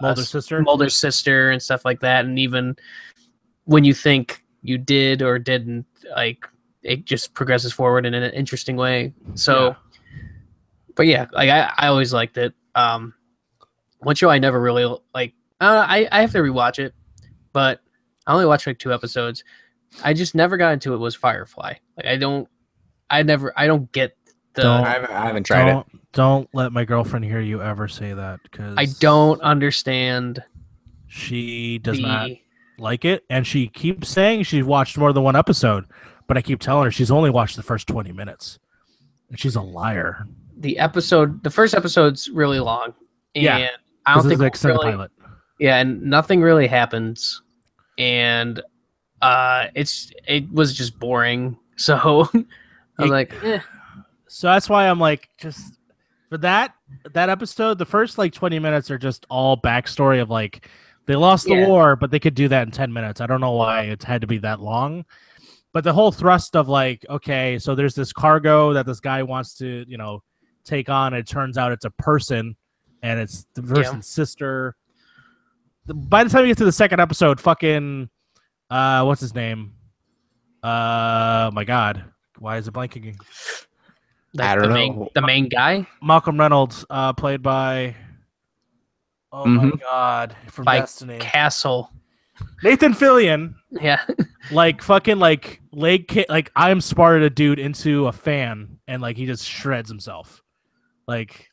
Mulder's sister and stuff like that. And even when you think you did or didn't, like it just progresses forward in an interesting way. So. Yeah. But yeah, like I always liked it. One show I never really like. I have to rewatch it, but I only watched like 2 episodes. I just never got into it. Was Firefly? Like I don't get the. I haven't tried it. Don't let my girlfriend hear you ever say that because I don't understand. She does not like it, and she keeps saying she's watched more than 1 episode, but I keep telling her she's only watched the first 20 minutes, and she's a liar. The first episode's really long. And I don't think it's like pilot. Yeah, and nothing really happens. And it was just boring. So I was like, eh. So that's why I'm like, just for that episode, the first like 20 minutes are just all backstory of like they lost the war, but they could do that in 10 minutes. I don't know why it had to be that long. But the whole thrust of like, okay, so there's this cargo that this guy wants to, take on. It turns out it's a person, and it's the person's sister. By the time you get to the second episode, fucking, what's his name? My God, why is it blanking? I don't know. The main guy, Malcolm Reynolds, played by. Oh my God, from Destiny. Castle. Nathan Fillion. Yeah. Like fucking like leg kick, like I'm sparred a dude into a fan and like he just shreds himself. Like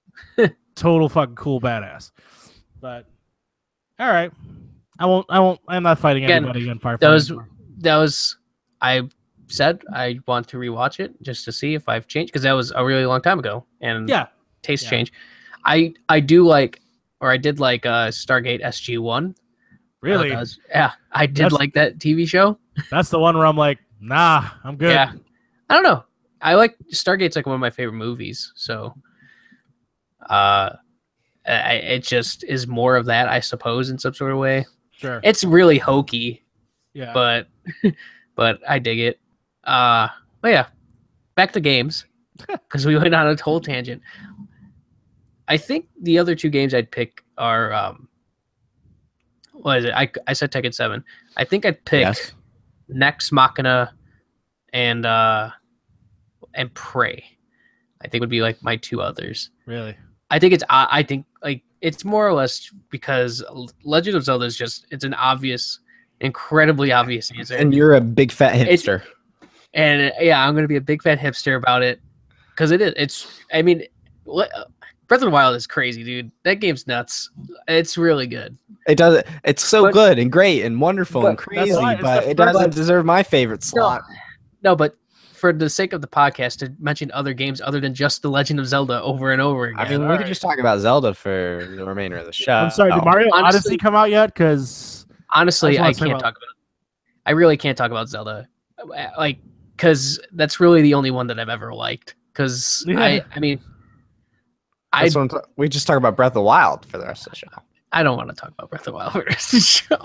total fucking cool badass. But all right. I'm not fighting anybody in Firefighter. That was I said I want to rewatch it just to see if I've changed, because that was a really long time ago and taste change. I do like, or I did like Stargate SG-1. Really? I did like that TV show. That's the one where I'm like, nah, I'm good. Yeah. I don't know. I like Stargate's like one of my favorite movies. So it just is more of that, I suppose, in some sort of way. Sure. It's really hokey. Yeah. But I dig it. But yeah. Back to games. Because we went on a whole tangent. I think the other two games I'd pick are what is it? I said Tekken 7. I think I'd pick Nex Machina and Prey. I think would be like my two others. Really? I think it's more or less because Legend of Zelda is it's an obvious, incredibly obvious answer. And you're a big fat hipster. I'm gonna be a big fat hipster about it because Breath of the Wild is crazy, dude. That game's nuts. It's really good. It's so good and great and wonderful and crazy, but it doesn't deserve my favorite slot. No, but for the sake of the podcast, to mention other games other than just The Legend of Zelda over and over again. I mean, we could just talk about Zelda for the remainder of the show. I'm sorry, did Mario Odyssey come out yet? Because honestly, I can't talk about it. I really can't talk about Zelda. Because that's really the only one that I've ever liked. Because we just talk about Breath of the Wild for the rest of the show. I don't want to talk about Breath of the Wild for the rest of the show.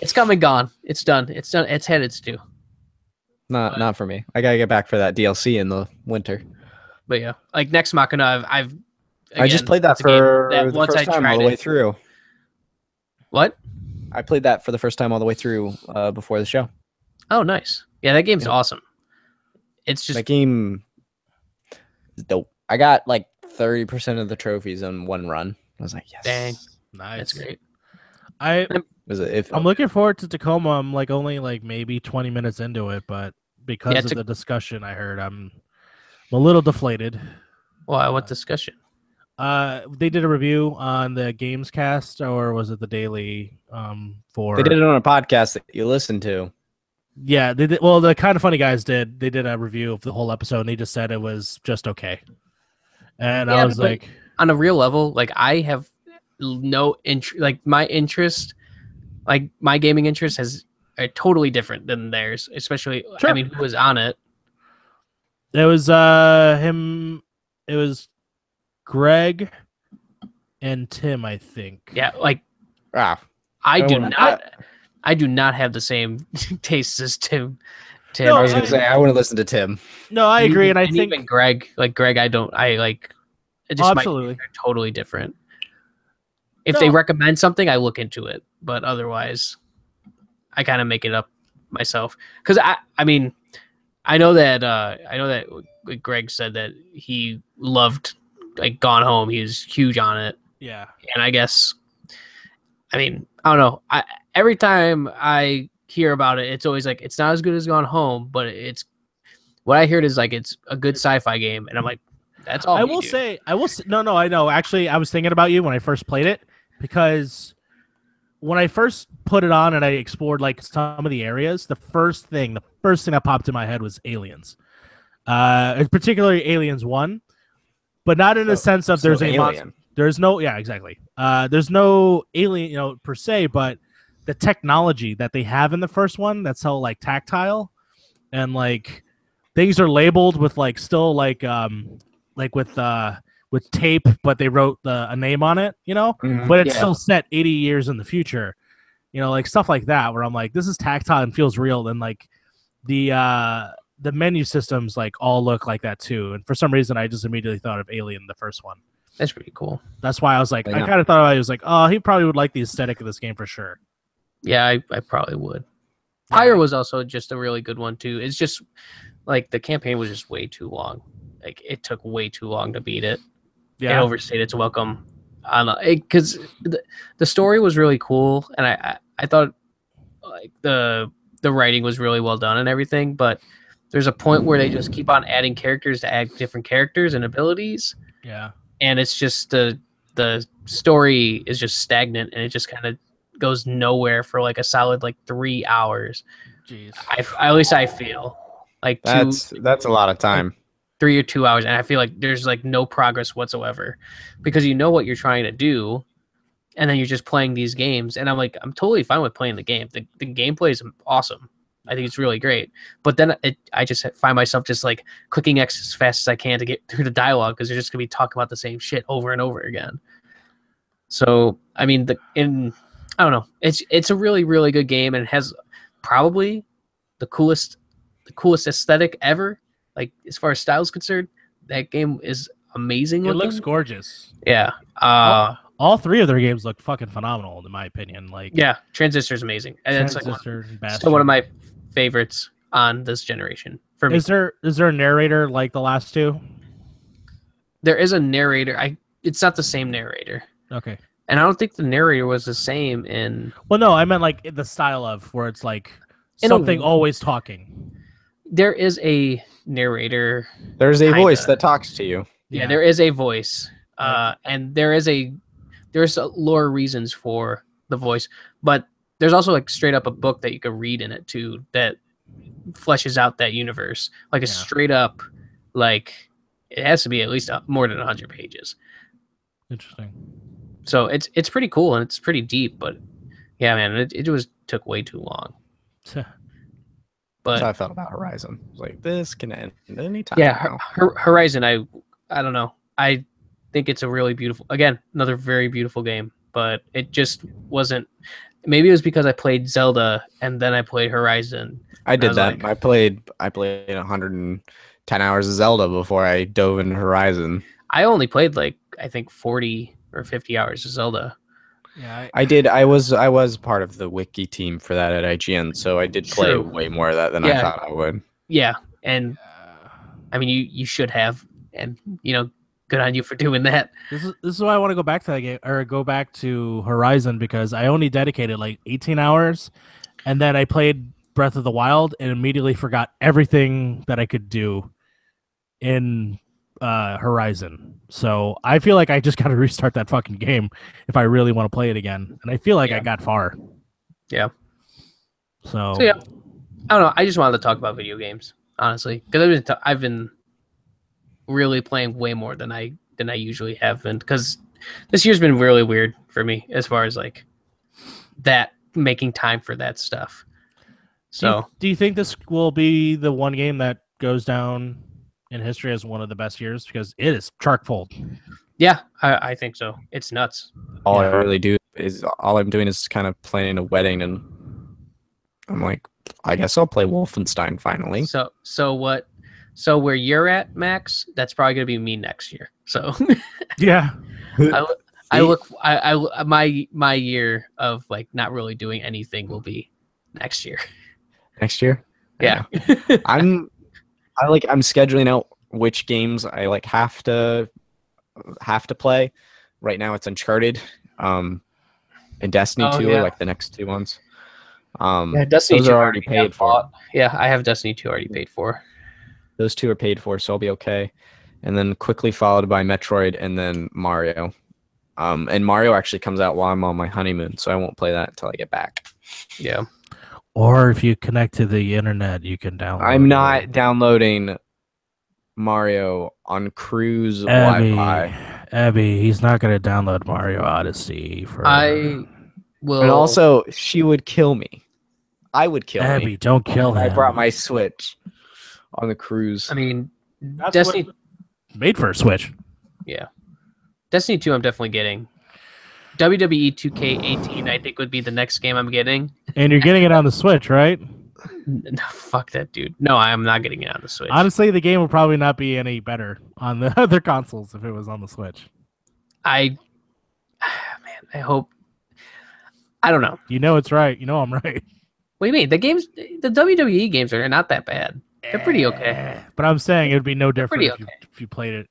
It's come and gone. It's done. It's done. It's had its due. Not for me. I gotta get back for that DLC in the winter. But yeah, like Nex Machina, I just played that for the first time all the way through. What? I played that for the first time all the way through before the show. Oh, nice. Yeah, that game's awesome. It's just that game is dope. I got like 30% of the trophies on one run. I was like, yes. Dang. Nice. That's great. I'm looking forward to Tacoma. I'm like only like maybe 20 minutes into it, but because of the discussion I heard, I'm a little deflated. Why? What discussion? They did a review on the Games Cast, or was it the Daily? They did it on a podcast that you listened to. Yeah, they did. Well, the Kind of Funny guys did. They did a review of the whole episode, and they just said it was just okay. And I was like, on a real level, like I have no interest. Like my interest, like my gaming interest, are totally different than theirs. Especially, sure. I mean, who was on it? It was him. It was Greg and Tim, I think. Yeah, like I do not have the same tastes as Tim. No, I was gonna say I want to listen to Tim. No, I agree, and I think even Greg, I don't. I like. It just absolutely might be totally different. If they recommend something, I look into it, but otherwise, I kind of make it up myself. Because I mean, I know that Greg said that he loved like Gone Home. He was huge on it. Yeah, and I guess, I mean, I don't know. Every time I hear about it, it's always like it's not as good as Gone Home, but it's what I heard is like it's a good sci-fi game, and I'm like, that's all. I will say. No, I know. Actually, I was thinking about you when I first played it, because when I first put it on and I explored like some of the areas, the first thing that popped in my head was Aliens, particularly Aliens 1, but not in the sense of there's a monster. There's no, exactly. There's no alien, per se, but the technology that they have in the first one, that's how like tactile, and like things are labeled with like still like with tape, but they wrote a name on it, but it's still set 80 years in the future, like stuff like that, where I'm like, this is tactile and feels real. And like the menu systems like all look like that too. And for some reason, I just immediately thought of Alien, the first one. That's pretty cool. That's why I was like, I kind of thought I was like, oh, he probably would like the aesthetic of this game for sure. Yeah, I probably would. Pyre was also just a really good one too. It's just like the campaign was just way too long. Like it took way too long to beat it. Yeah, it overstayed its welcome. I don't know, because the story was really cool, and I thought like the writing was really well done and everything. But there's a point where they just keep on adding characters to add different characters and abilities. Yeah, and it's just the story is just stagnant, and it just kind of goes nowhere for like a solid like 3 hours. Jeez, at least I feel like that's a lot of time. Like 3 or 2 hours, and I feel like there's like no progress whatsoever because you know what you're trying to do, and then you're just playing these games. And I'm like, I'm totally fine with playing the game. The gameplay is awesome. I think it's really great. But then I just find myself just like clicking X as fast as I can to get through the dialogue because they're just gonna be talking about the same shit over and over again. So I mean, I don't know. It's a really, really good game, and it has probably the coolest aesthetic ever. Like as far as style is concerned, that game is amazing. It looks gorgeous. Yeah. All three of their games look fucking phenomenal, in my opinion. Like yeah, Transistor's amazing, and it's like still one of my favorites on this generation. For me, is there a narrator like the last two? There is a narrator. It's not the same narrator. Okay. And I don't think the narrator was the same in. Well, no, I meant like the style of where it's like something always talking. There is a narrator. There's a voice that talks to you. Yeah, there is a voice, and there's lore reasons for the voice, but there's also like straight up a book that you could read in it too that fleshes out that universe. Like a straight up, like it has to be at least more than 100 pages. Interesting. So it's pretty cool and it's pretty deep, but yeah, man, it took way too long. But that's how I felt about Horizon. I was like, this can end any time. Yeah, Horizon. I don't know. I think it's a really beautiful. Again, another very beautiful game, but it just wasn't. Maybe it was because I played Zelda and then I played Horizon. I did that. Like, I played 110 hours of Zelda before I dove into Horizon. I only played like I think 40 or 50 hours of Zelda. Yeah, I did. I was part of the wiki team for that at IGN, so I did play way more of that than I thought I would. Yeah, and I mean, you should have, and good on you for doing that. This is why I want to go back to that game or go back to Horizon because I only dedicated like 18 hours, and then I played Breath of the Wild and immediately forgot everything that I could do in Horizon. So I feel like I just got to restart that fucking game if I really want to play it again. And I feel like I got far. Yeah. So yeah, I don't know. I just wanted to talk about video games, honestly, because I've been really playing way more than I usually have been. Because this year's been really weird for me as far as like that making time for that stuff. So do you think this will be the one game that goes down in history as one of the best years because it is chock-full? Yeah, I think so. It's nuts. All I'm doing is kind of planning a wedding, and I'm like, I guess I'll play Wolfenstein finally. So where you're at, Max, that's probably gonna be me next year. So yeah, my year of like not really doing anything will be next year. Next year? Yeah. I'm scheduling out which games I like have to play. Right now it's Uncharted, and Destiny 2 are like the next two ones. Destiny those 2 are already paid for. Yeah, I have Destiny 2 already paid for. Those two are paid for, so I'll be okay. And then quickly followed by Metroid and then Mario. And Mario actually comes out while I'm on my honeymoon, so I won't play that until I get back. Yeah. Or if you connect to the internet, you can download. I'm not downloading Mario on cruise Wi-Fi. Abby, he's not going to download Mario Odyssey. I will. And also, she would kill me. I would kill Abby, don't kill him. I brought my Switch on the cruise. I mean, that's Destiny made for a Switch. Yeah. Destiny 2 I'm definitely getting. WWE 2K18 I think would be the next game I'm getting. And you're getting it on the Switch, right? No, fuck that, dude. No, I'm not getting it on the Switch. Honestly, the game would probably not be any better on the other consoles if it was on the Switch. Man, I hope. I don't know. You know it's right. You know I'm right. What do you mean? The WWE games are not that bad. They're pretty okay. But I'm saying it would be no different if you played it.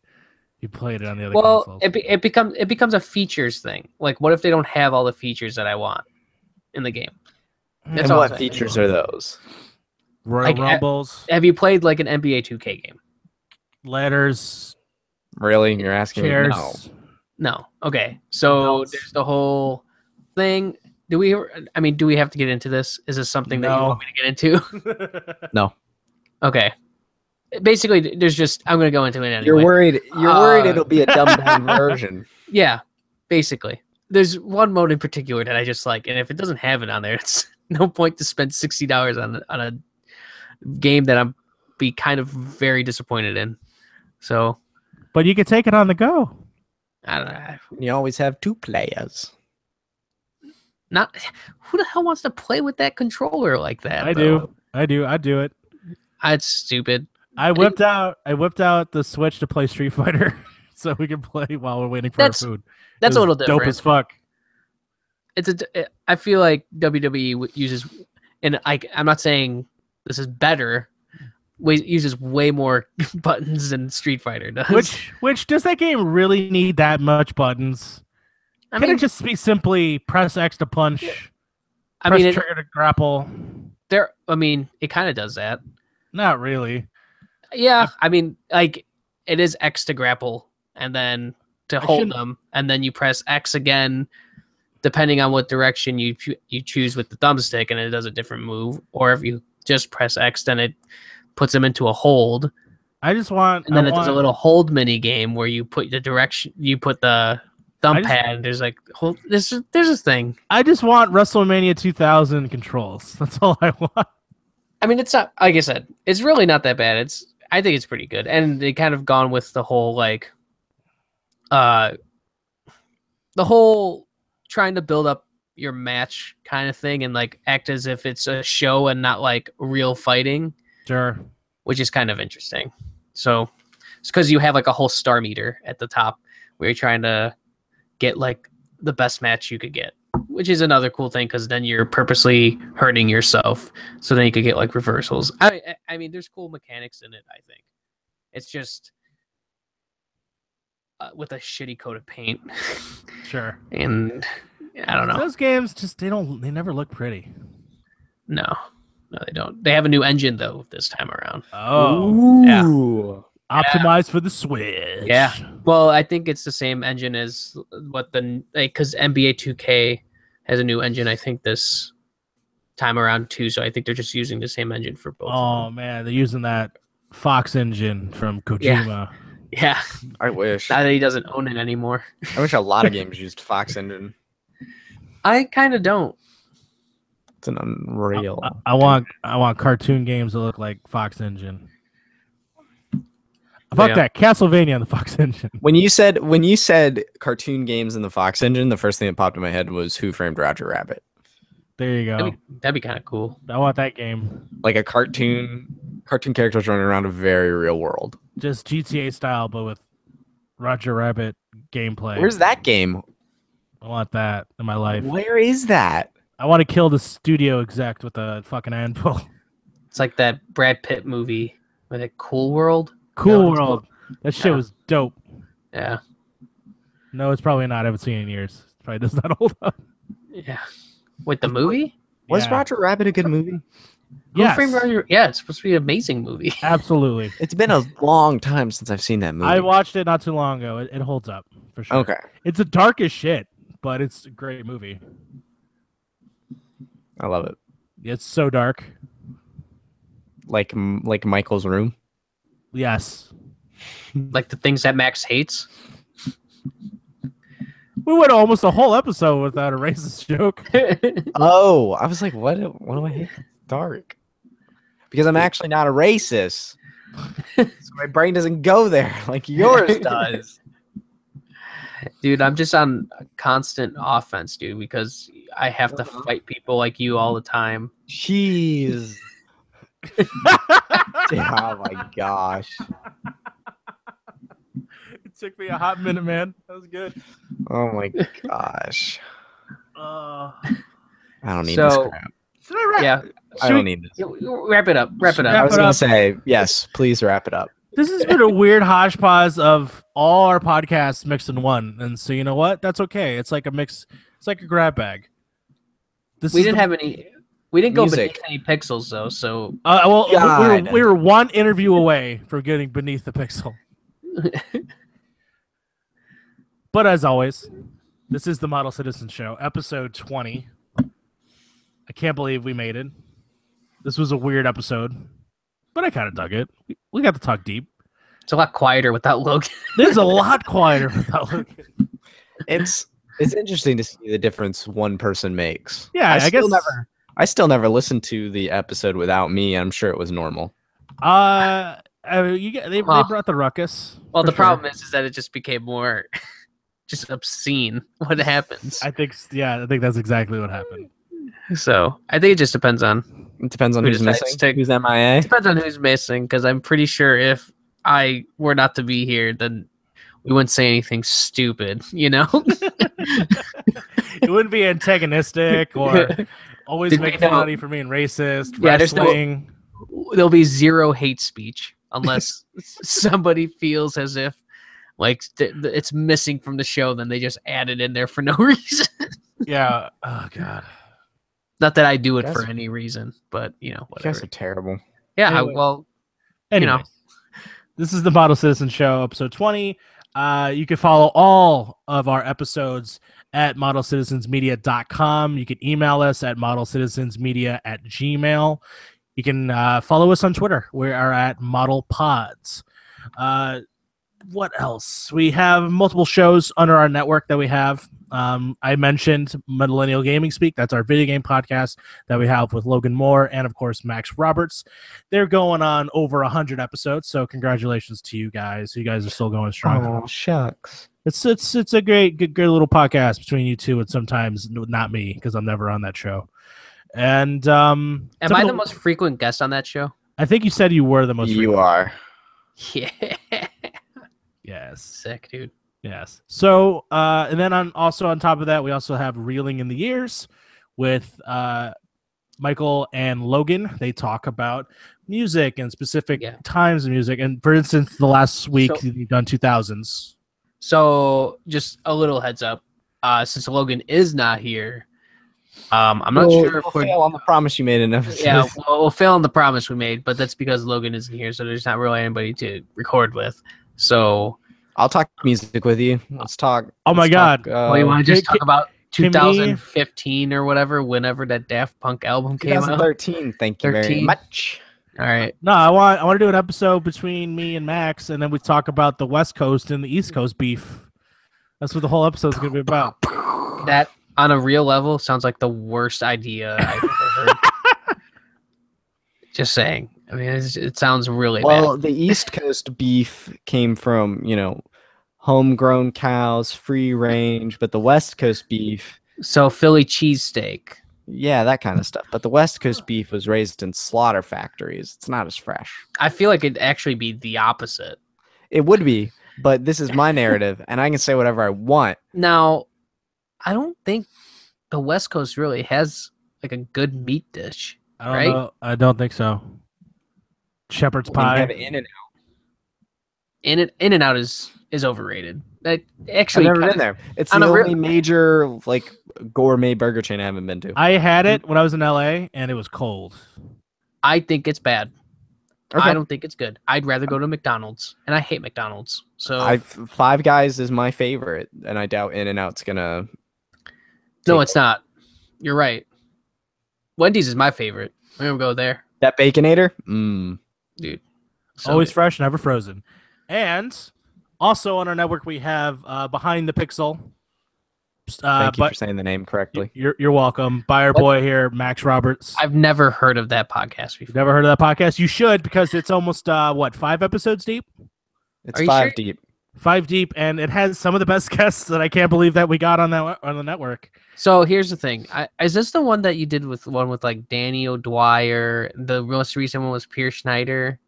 You played it on the other consoles. It becomes a features thing. Like, what if they don't have all the features that I want in the game? That's and what features are those? Royal Rumbles. Have you played like an NBA 2K game? Letters. Really? You're asking chairs. Me? No. Okay. So there's the whole thing. Do we have to get into this? Is this something that you want me to get into? No. Okay. Basically, there's just I'm gonna go into it anyway. You're worried it'll be a dumbed down version. Yeah, basically. There's one mode in particular that I just like, and if it doesn't have it on there, it's no point to spend $60 on a game that I'm be kind of very disappointed in. So, but you can take it on the go. I don't know. You always have 2 players. Not who the hell wants to play with that controller like that? I do. I do it. It's stupid. I whipped out the Switch to play Street Fighter, so we can play while we're waiting for our food. That's a little different. Dope as fuck. I feel like WWE uses, and I'm not saying this is better. Uses way more buttons than Street Fighter does. Which does that game really need that much buttons? Can it just be simply press X to punch? Press trigger to grapple. It kind of does that. Not really. Yeah, it is X to grapple, and then to hold them, and then you press X again, depending on what direction you choose with the thumbstick, and it does a different move. Or if you just press X, then it puts them into a hold. It does a little hold mini game where you put the direction, you put the thumb pad. There's this thing. I just want WrestleMania 2000 controls. That's all I want. It's not, like I said, it's really not that bad. I think it's pretty good. And they kind of gone with the whole trying to build up your match kind of thing and act as if it's a show and not real fighting. Sure. Which is kind of interesting. So it's because you have a whole star meter at the top where you're trying to get the best match you could get, which is another cool thing because then you're purposely hurting yourself. So then you could get reversals. There's cool mechanics in it. I think it's just with a shitty coat of paint. Sure. And I don't know. Those games they never look pretty. No, they don't. They have a new engine though this time around. Oh, yeah. Optimized for the Switch. Yeah. Well, I think it's the same engine as because NBA 2K has a new engine, I think, this time around too. So I think they're just using the same engine for both. Oh man, they're using that Fox engine from Kojima. Yeah. I wish. Now that he doesn't own it anymore. I wish a lot of games used Fox engine. I kind of don't. It's an unreal. I want cartoon games that look like Fox engine. Fuck that Castlevania on the Fox engine. When you said cartoon games in the Fox engine, the first thing that popped in my head was Who Framed Roger Rabbit. There you go. That'd be kind of cool. I want that game. Like a cartoon characters running around a very real world. Just GTA style, but with Roger Rabbit gameplay. Where's that game? I want that in my life. Where is that? I want to kill the studio exec with a fucking anvil. It's like that Brad Pitt movie with a Cool World. Cool World. That shit was dope. Yeah. No, it's probably not. I haven't seen it in years. It probably does not hold up. Yeah. With the movie? Was Roger Rabbit a good movie? Yes. Yeah, it's supposed to be an amazing movie. Absolutely. It's been a long time since I've seen that movie. I watched it not too long ago. It holds up for sure. Okay. It's a dark as shit, but it's a great movie. I love it. It's so dark. Like Michael's room? Yes. Like the things that Max hates? We went almost a whole episode without a racist joke. Oh, I was like, what do I hate? Dark. Because I'm actually not a racist. So my brain doesn't go there like yours does. Dude, I'm just on constant offense, dude, because I have to fight people like you all the time. Jeez. Oh my gosh. It took me a hot minute, man. That was good. Oh my gosh. I don't need this crap. Should I wrap? Yeah. I don't need this. Wrap it up. Wrap it up. I was going to say, yes, please wrap it up. This has been a weird hodgepodge of all our podcasts mixed in one. And so you know what? That's okay. It's like a mix. It's like a grab bag. We didn't go beneath any pixels though. So we were one interview away from getting beneath the pixel. But as always, this is the Model Citizen Show, episode 20. I can't believe we made it. This was a weird episode, but I kind of dug it. We got to talk deep. It's a lot quieter without Logan. It's a lot quieter without Logan. It's interesting to see the difference one person makes. Yeah, I still never listened to the episode without me. I'm sure it was normal. They brought the ruckus. Well, the problem is that it just became more just obscene what happens. I think that's exactly what happened. So I think it just depends on. It depends on who's missing. Who's MIA? It depends on who's missing, because I'm pretty sure if I were not to be here, then we wouldn't say anything stupid, you know? It wouldn't be antagonistic or always make fun of me for being racist, wrestling. There'll be zero hate speech unless somebody feels as if like it's missing from the show, then they just add it in there for no reason. Yeah. Oh, God. Not that I do it for any reason, but, you know, whatever. You guys are terrible. Yeah, anyway. You know. This is the Model Citizen Show, episode 20. You can follow all of our episodes at modelcitizensmedia.com. You can email us at modelcitizensmedia@gmail.com. You can follow us on Twitter. We are at modelpods. What else? We have multiple shows under our network that we have. I mentioned Millennial Gaming Speak. That's our video game podcast that we have with Logan Moore and, of course, Max Roberts. They're going on over 100 episodes, so congratulations to you guys. You guys are still going strong. Oh, shucks. It's a great little podcast between you two, and sometimes not me, because I'm never on that show. And am I the most frequent guest on that show? I think you said you were the most frequent. You are. Yeah. Yes. Sick, dude. Yes. So, and then on top of that, we also have Reeling in the Years with Michael and Logan. They talk about music and specific times of music. And for instance, the last week you've done 2000s. So, just a little heads up, since Logan is not here, I'm not sure if we'll fail on the promise you made in episode. Yeah, we'll fail on the promise we made, but that's because Logan isn't here, so there's not really anybody to record with. So I'll talk music with you. Let's talk. Oh my God! Well, you want to just talk about 2015 or whatever, whenever that Daft Punk album came out? 2013. Thank you very much. All right. No, I want to do an episode between me and Max, and then we talk about the West Coast and the East Coast beef. That's what the whole episode is going to be about. That, on a real level, sounds like the worst idea I've ever heard. Just saying. I mean, it sounds really bad. Well, the East Coast beef came from, homegrown cows, free range, but the West Coast beef. So Philly cheesesteak. Yeah, that kind of stuff. But the West Coast beef was raised in slaughter factories. It's not as fresh. I feel like it'd actually be the opposite. It would be, but this is my narrative, and I can say whatever I want. Now, I don't think the West Coast really has like a good meat dish. I don't know. I don't think so. Shepherd's pie. Have In-N-Out. In-N-Out is overrated. Actually, I've never been there. It's the only major gourmet burger chain I haven't been to. I had it when I was in LA, and it was cold. I think it's bad. Okay. I don't think it's good. I'd rather go to McDonald's, and I hate McDonald's. So Five Guys is my favorite, and I doubt In-N-Out's gonna. No, it's not. You're right. Wendy's is my favorite. We're gonna go there. That Baconator, dude. Always fresh, never frozen. And also on our network, we have Behind the Pixel. Thank you for saying the name correctly. You're welcome. By our boy here, Max Roberts. I've never heard of that podcast before. You've never heard of that podcast? You should, because it's almost 5 episodes deep? It's 5 deep. 5 deep, and it has some of the best guests that I can't believe that we got on the network. So here's the thing: is this the one that you did with like Danny O'Dwyer? The most recent one was Pierce Schneider.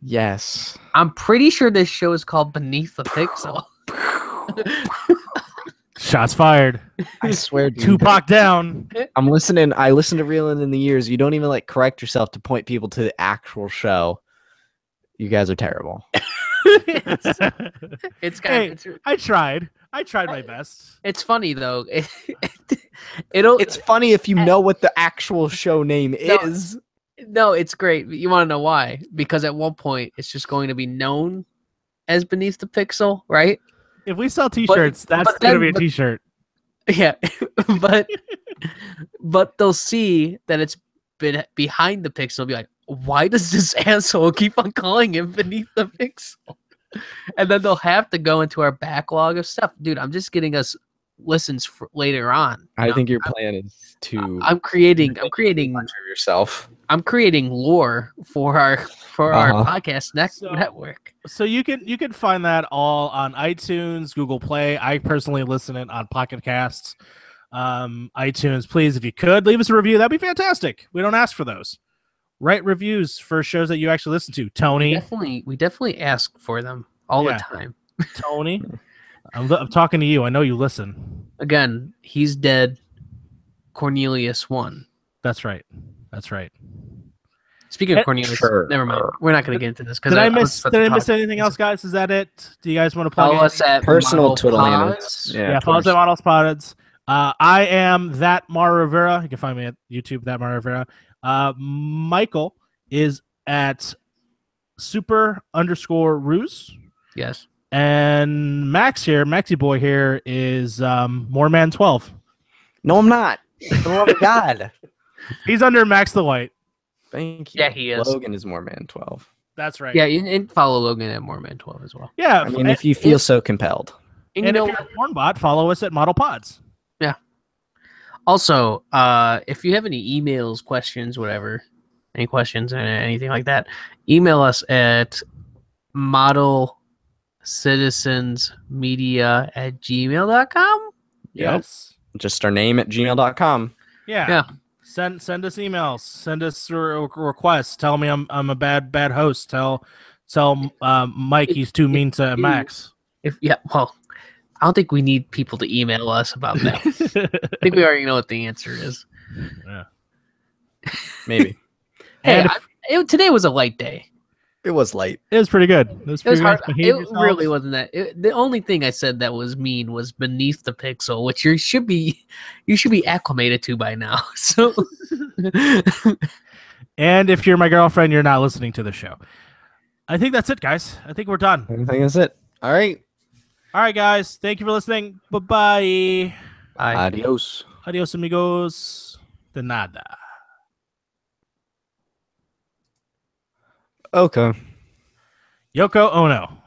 Yes. I'm pretty sure this show is called Beneath the Pixel. Shots fired. I swear, dude. Tupac down. I'm listening. I listen to Reelin' in the Years. You don't even like correct yourself to point people to the actual show. You guys are terrible. It's kind of. I tried my best. It's funny though. It's funny if you know what the actual show name is. No, it's great. You want to know why? Because at one point it's just going to be known as Beneath the Pixel, right? If we sell T-shirts, that's going to be a T-shirt. Yeah, but they'll see that it's been behind the pixel. Be like, why does this asshole keep on calling him Beneath the Pixel? And then they'll have to go into our backlog of stuff, dude. I'm just getting us listens for later on. I think your plan is to. I'm creating yourself. I'm creating lore for our podcast network. So you can find that all on iTunes, Google Play. I personally listen it on Pocket Casts. iTunes, please, if you could leave us a review, that'd be fantastic. We don't ask for those. Write reviews for shows that you actually listen to. Tony, we definitely ask for them all the time. Tony, I'm talking to you. I know you listen. Again, he's dead. Cornelius won. That's right. Speaking of Cornelius, never mind. We're not going to get into this. Did I miss anything else, guys? Is that it? Do you guys want to follow us at personal Twitter handles? Yeah, follow us at Models Pods. I am that Mara Rivera. You can find me at YouTube, that Mara Rivera. Michael is at super_ruse. Yes. And Max here, Maxi Boy here is Moreman12. No, I'm not. For the love of God. He's under Max the White. Thank you. Yeah, he is. Logan is Moreman12. That's right. Yeah, and follow Logan at Moreman12 as well. Yeah. I mean, if you feel so compelled. And if you're a Pornbot, follow us at Model Pods. Yeah. Also, if you have any emails, questions, whatever, any questions or anything like that, email us at modelcitizensmedia@gmail.com. Yes. Just our name at gmail.com. Yeah. Send us emails. Send us requests. Tell me I'm a bad host. Tell Mike he's too mean to Max. Well, I don't think we need people to email us about that. I think we already know what the answer is. Yeah. Maybe. Hey, today was a light day. It was light. It was pretty good. It was hard. It really wasn't that. The only thing I said that was mean was Beneath the Pixel, which you should be acclimated to by now. So, and if you're my girlfriend, you're not listening to the show. I think that's it, guys. I think we're done. I think that's it. All right, guys. Thank you for listening. Bye-bye. Bye. Adios. Adios, amigos. De nada. Okay. Yoko Ono.